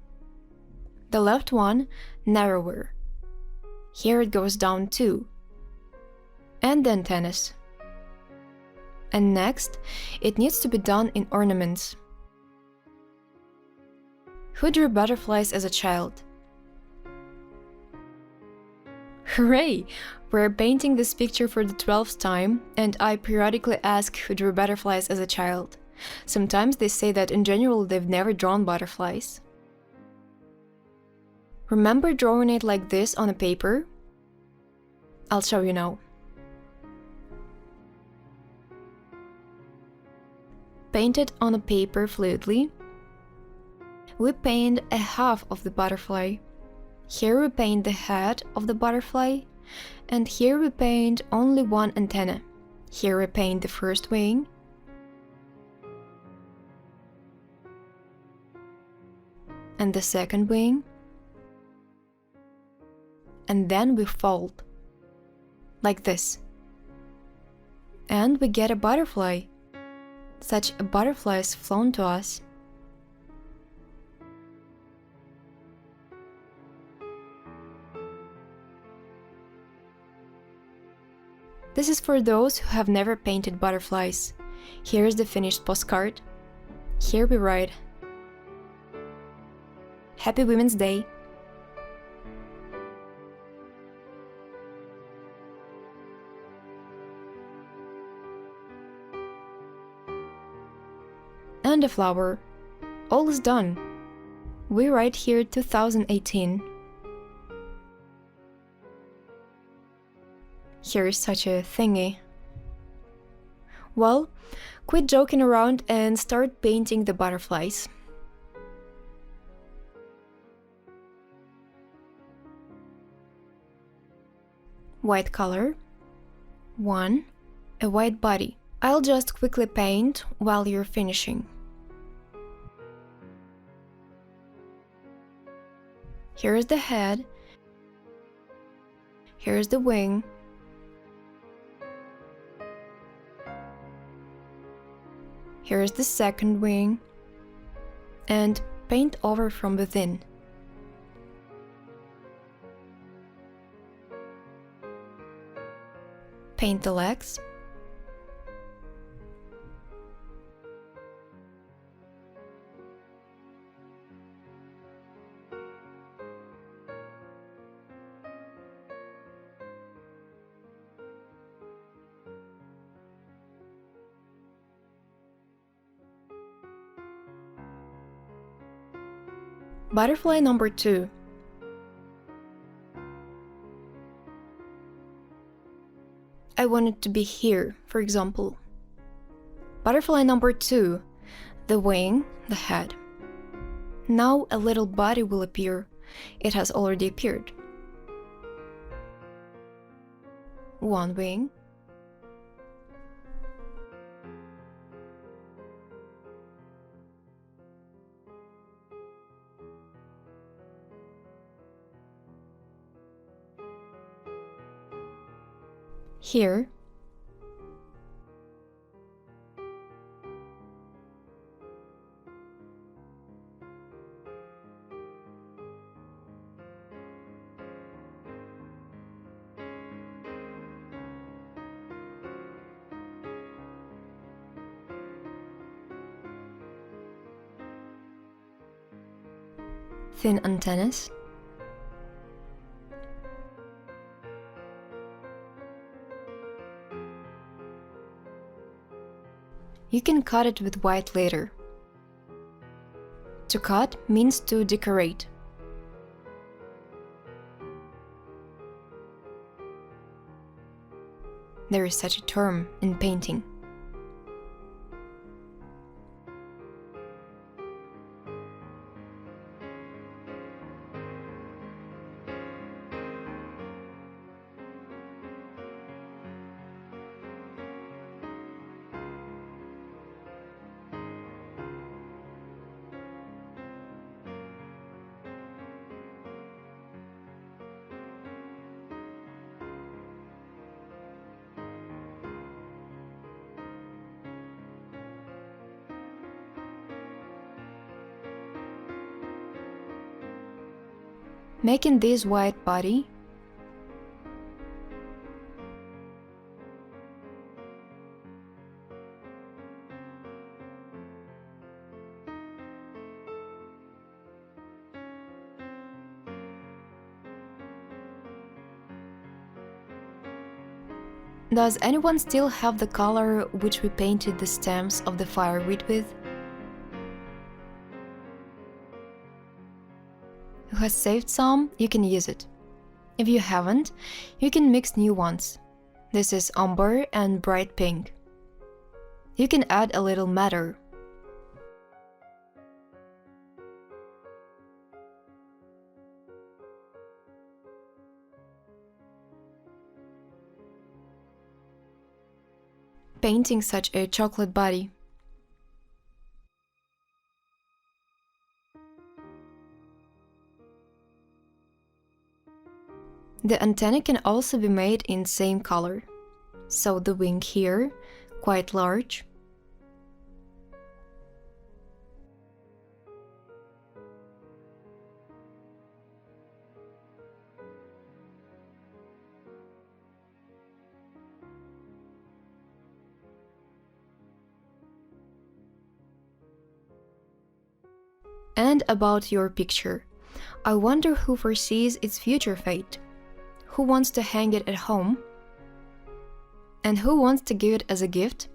the left one, narrower. Here it goes down too. And the antennas. And next, it needs to be done in ornaments. Who drew butterflies as a child? Hooray! We're painting this picture for the 12th time, and I periodically ask who drew butterflies as a child. Sometimes they say that in general they've never drawn butterflies. Remember drawing it like this on a paper? I'll show you now. Paint it on a paper fluidly. We paint a half of the butterfly. Here we paint the head of the butterfly, and here we paint only one antenna. Here we paint the first wing, and the second wing, and then we fold, like this. And we get a butterfly. Such a butterfly is flown to us. This is for those who have never painted butterflies. Here is the finished postcard. Here we write, Happy Women's Day. And a flower. All is done. We write here 2018. Here is such a thingy. Well, quit joking around and start painting the butterflies. White color. 1. A white body. I'll just quickly paint while you're finishing. Here is the head. Here is the wing. Here is the second wing. And paint over from within. Paint the legs. Butterfly number 2. I want it to be here, for example. Butterfly number 2. The wing, the head. Now a little body will appear. It has already appeared. 1 wing. Here. Thin antennas. You can cut it with white later. To cut means to decorate. There is such a term in painting. Making this white body, does anyone still have the color which we painted the stems of the fireweed with? Who has saved some, you can use it. If you haven't, you can mix new ones. This is umber and bright pink. You can add a little madder. painting such a chocolate body. The antenna can also be made in same color. So the wing here, quite large. And about your picture, I wonder who foresees its future fate. Who wants to hang it at home? And who wants to give it as a gift?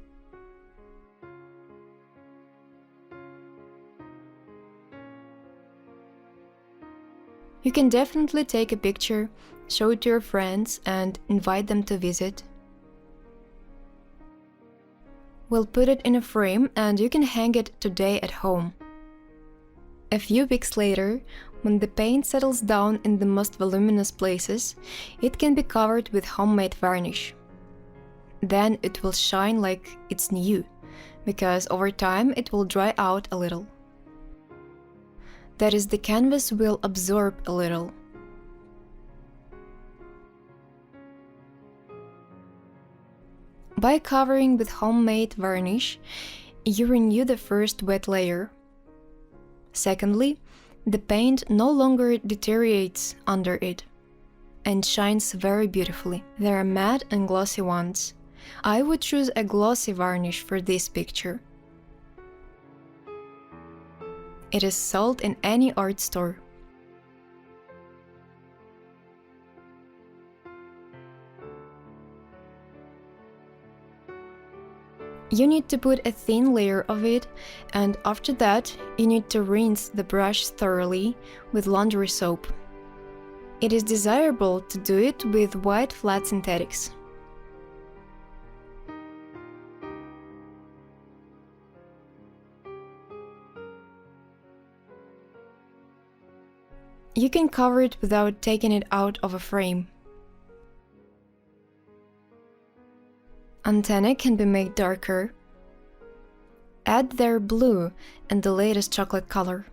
You can definitely take a picture, show it to your friends, and invite them to visit. We'll put it in a frame and you can hang it today at home. A few weeks later, when the paint settles down in the most voluminous places, it can be covered with homemade varnish. Then it will shine like it's new, because over time it will dry out a little. That is, the canvas will absorb a little. By covering with homemade varnish, you renew the first wet layer. Secondly, the paint no longer deteriorates under it and shines very beautifully. There are matte and glossy ones. I would choose a glossy varnish for this picture. It is sold in any art store. You need to put a thin layer of it, and after that, you need to rinse the brush thoroughly with laundry soap. It is desirable to do it with white flat synthetics. You can cover it without taking it out of a frame. Antennae can be made darker. Add their blue and the latest chocolate color.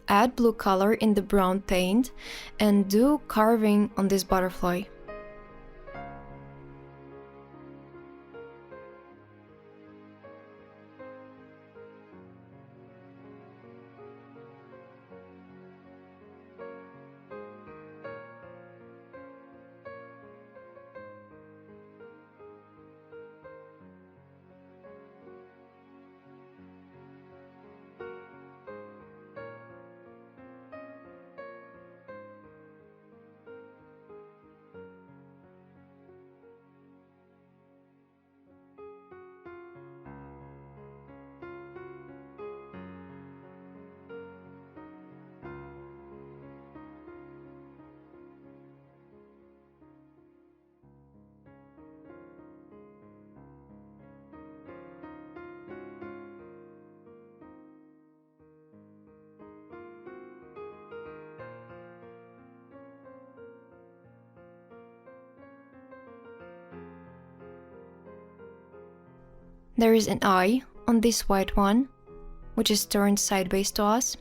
Add blue color in the brown paint and do carving on this butterfly. There is an eye on this white one, which is turned sideways to us.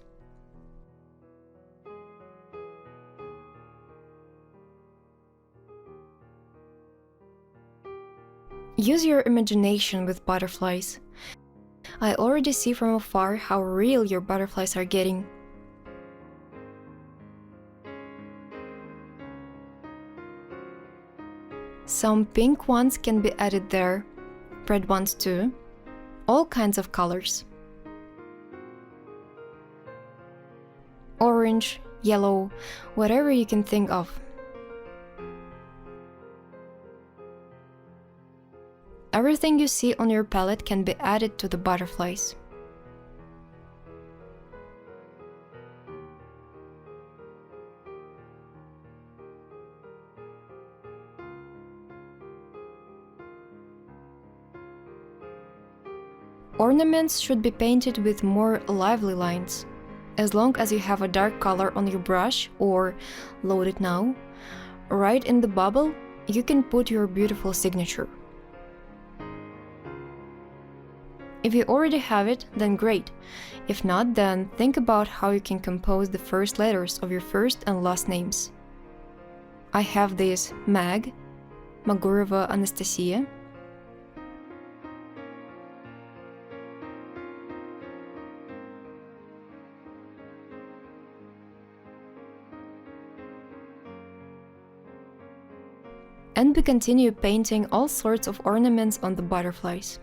Use your imagination with butterflies. I already see from afar how real your butterflies are getting. Some pink ones can be added there, red ones too, all kinds of colors. Orange, yellow, whatever you can think of. Everything you see on your palette can be added to the butterflies. Ornaments should be painted with more lively lines. As long as you have a dark color on your brush or load it now, right in the bubble, you can put your beautiful signature. If you already have it, then great. If not, then think about how you can compose the first letters of your first and last names. I have this Mag, Magurova Anastasia, and we continue painting all sorts of ornaments on the butterflies.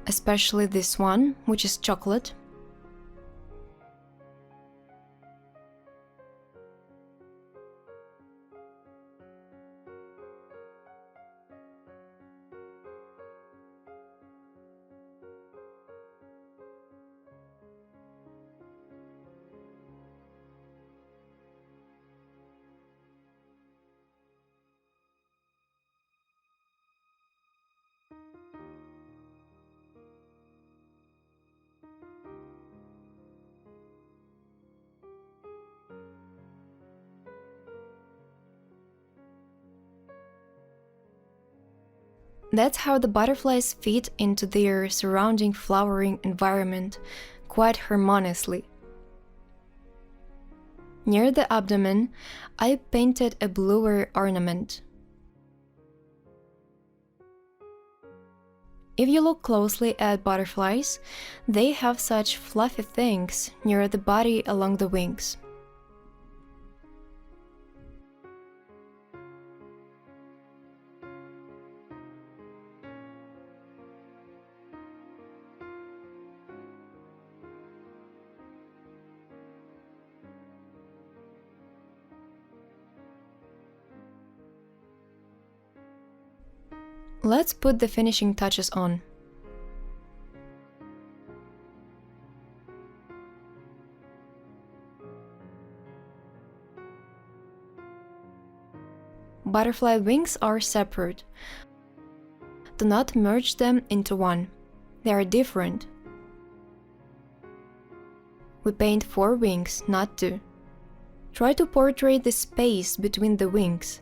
Especially this one, which is chocolate. That's how the butterflies fit into their surrounding flowering environment quite harmoniously. Near the abdomen, I painted a bluer ornament. If you look closely at butterflies, they have such fluffy things near the body along the wings. Let's put the finishing touches on. Butterfly wings are separate. Do not merge them into one. They are different. We paint 4 wings, not 2. Try to portray the space between the wings.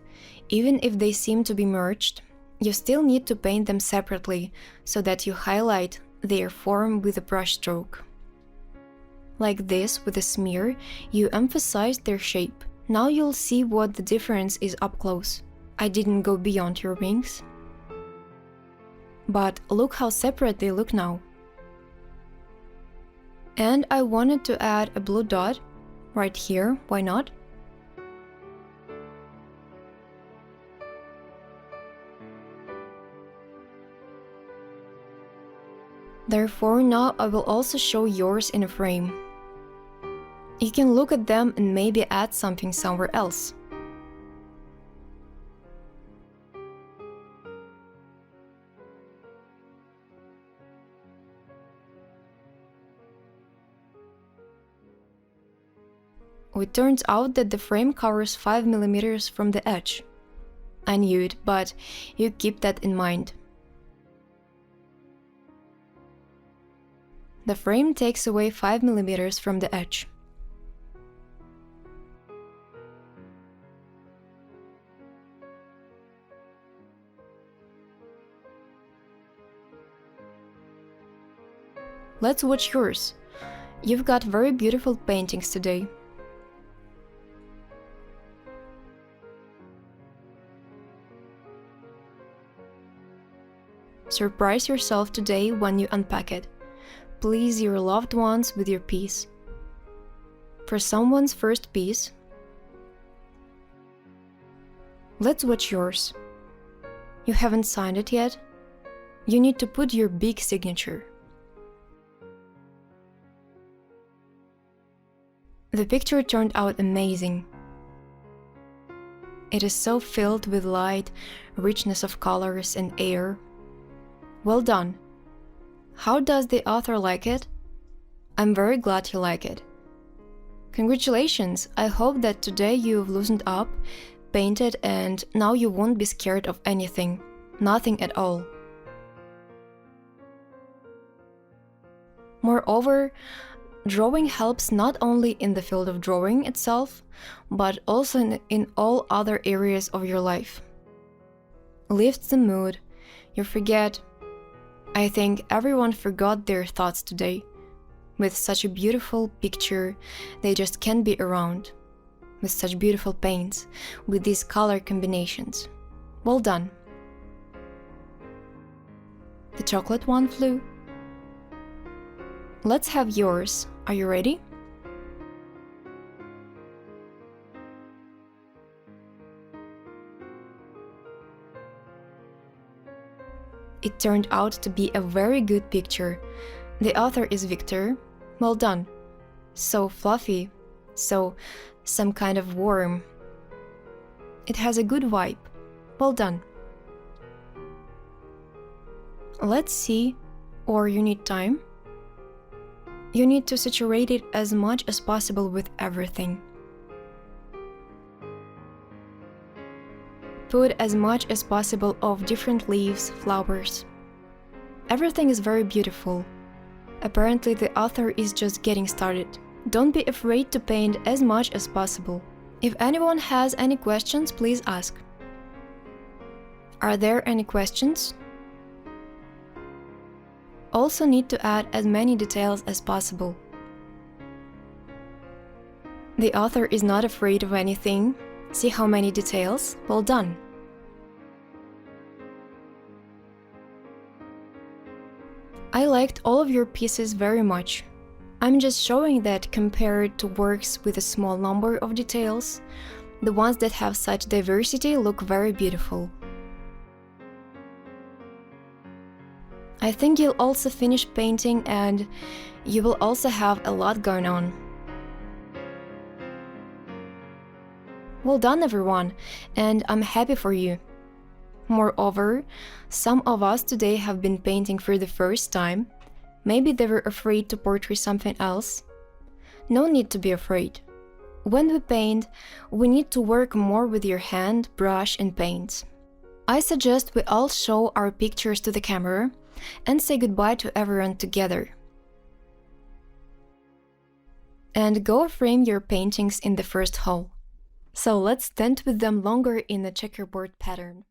Even if they seem to be merged, you still need to paint them separately so that you highlight their form with a brush stroke. Like this with a smear, you emphasize their shape. Now you'll see what the difference is up close. I didn't go beyond your wings. But look how separate they look now. And I wanted to add a blue dot right here, why not? Therefore, now I will also show yours in a frame. You can look at them and maybe add something somewhere else. It turns out that the frame covers 5 mm from the edge. I knew it, but you keep that in mind. The frame takes away 5 mm from the edge. Let's watch yours. You've got very beautiful paintings today. Surprise yourself today when you unpack it. Please your loved ones with your piece. For someone's first piece, let's watch yours. You haven't signed it yet? You need to put your big signature. The picture turned out amazing. It is so filled with light, richness of colors and air. Well done! How does the author like it? I'm very glad you like it. Congratulations! I hope that today you've loosened up, painted, and now you won't be scared of anything. Nothing at all. Moreover, drawing helps not only in the field of drawing itself, but also in all other areas of your life. Lifts the mood, you forget. I think everyone forgot their thoughts today. With such a beautiful picture, they just can't be around. With such beautiful paints, with these color combinations. Well done. The chocolate one flew. Let's have yours. Are you ready? It turned out to be a very good picture. The author is Victor. Well done. So fluffy, so some kind of warm. It has a good vibe. Well done. Let's see, or you need time? You need to saturate it as much as possible with everything. Put as much as possible of different leaves, flowers. Everything is very beautiful. Apparently the author is just getting started. Don't be afraid to paint as much as possible. If anyone has any questions, please ask. Are there any questions? Also need to add as many details as possible. The author is not afraid of anything. See how many details? Well done. I liked all of your pieces very much. I'm just showing that compared to works with a small number of details, the ones that have such diversity look very beautiful. I think you'll also finish painting and you will also have a lot going on. Well done everyone, and I'm happy for you. Moreover, some of us today have been painting for the first time. Maybe they were afraid to portray something else. No need to be afraid. When we paint, we need to work more with your hand, brush and paint. I suggest we all show our pictures to the camera and say goodbye to everyone together. And go frame your paintings in the first hall. So let's stand with them longer in a checkerboard pattern.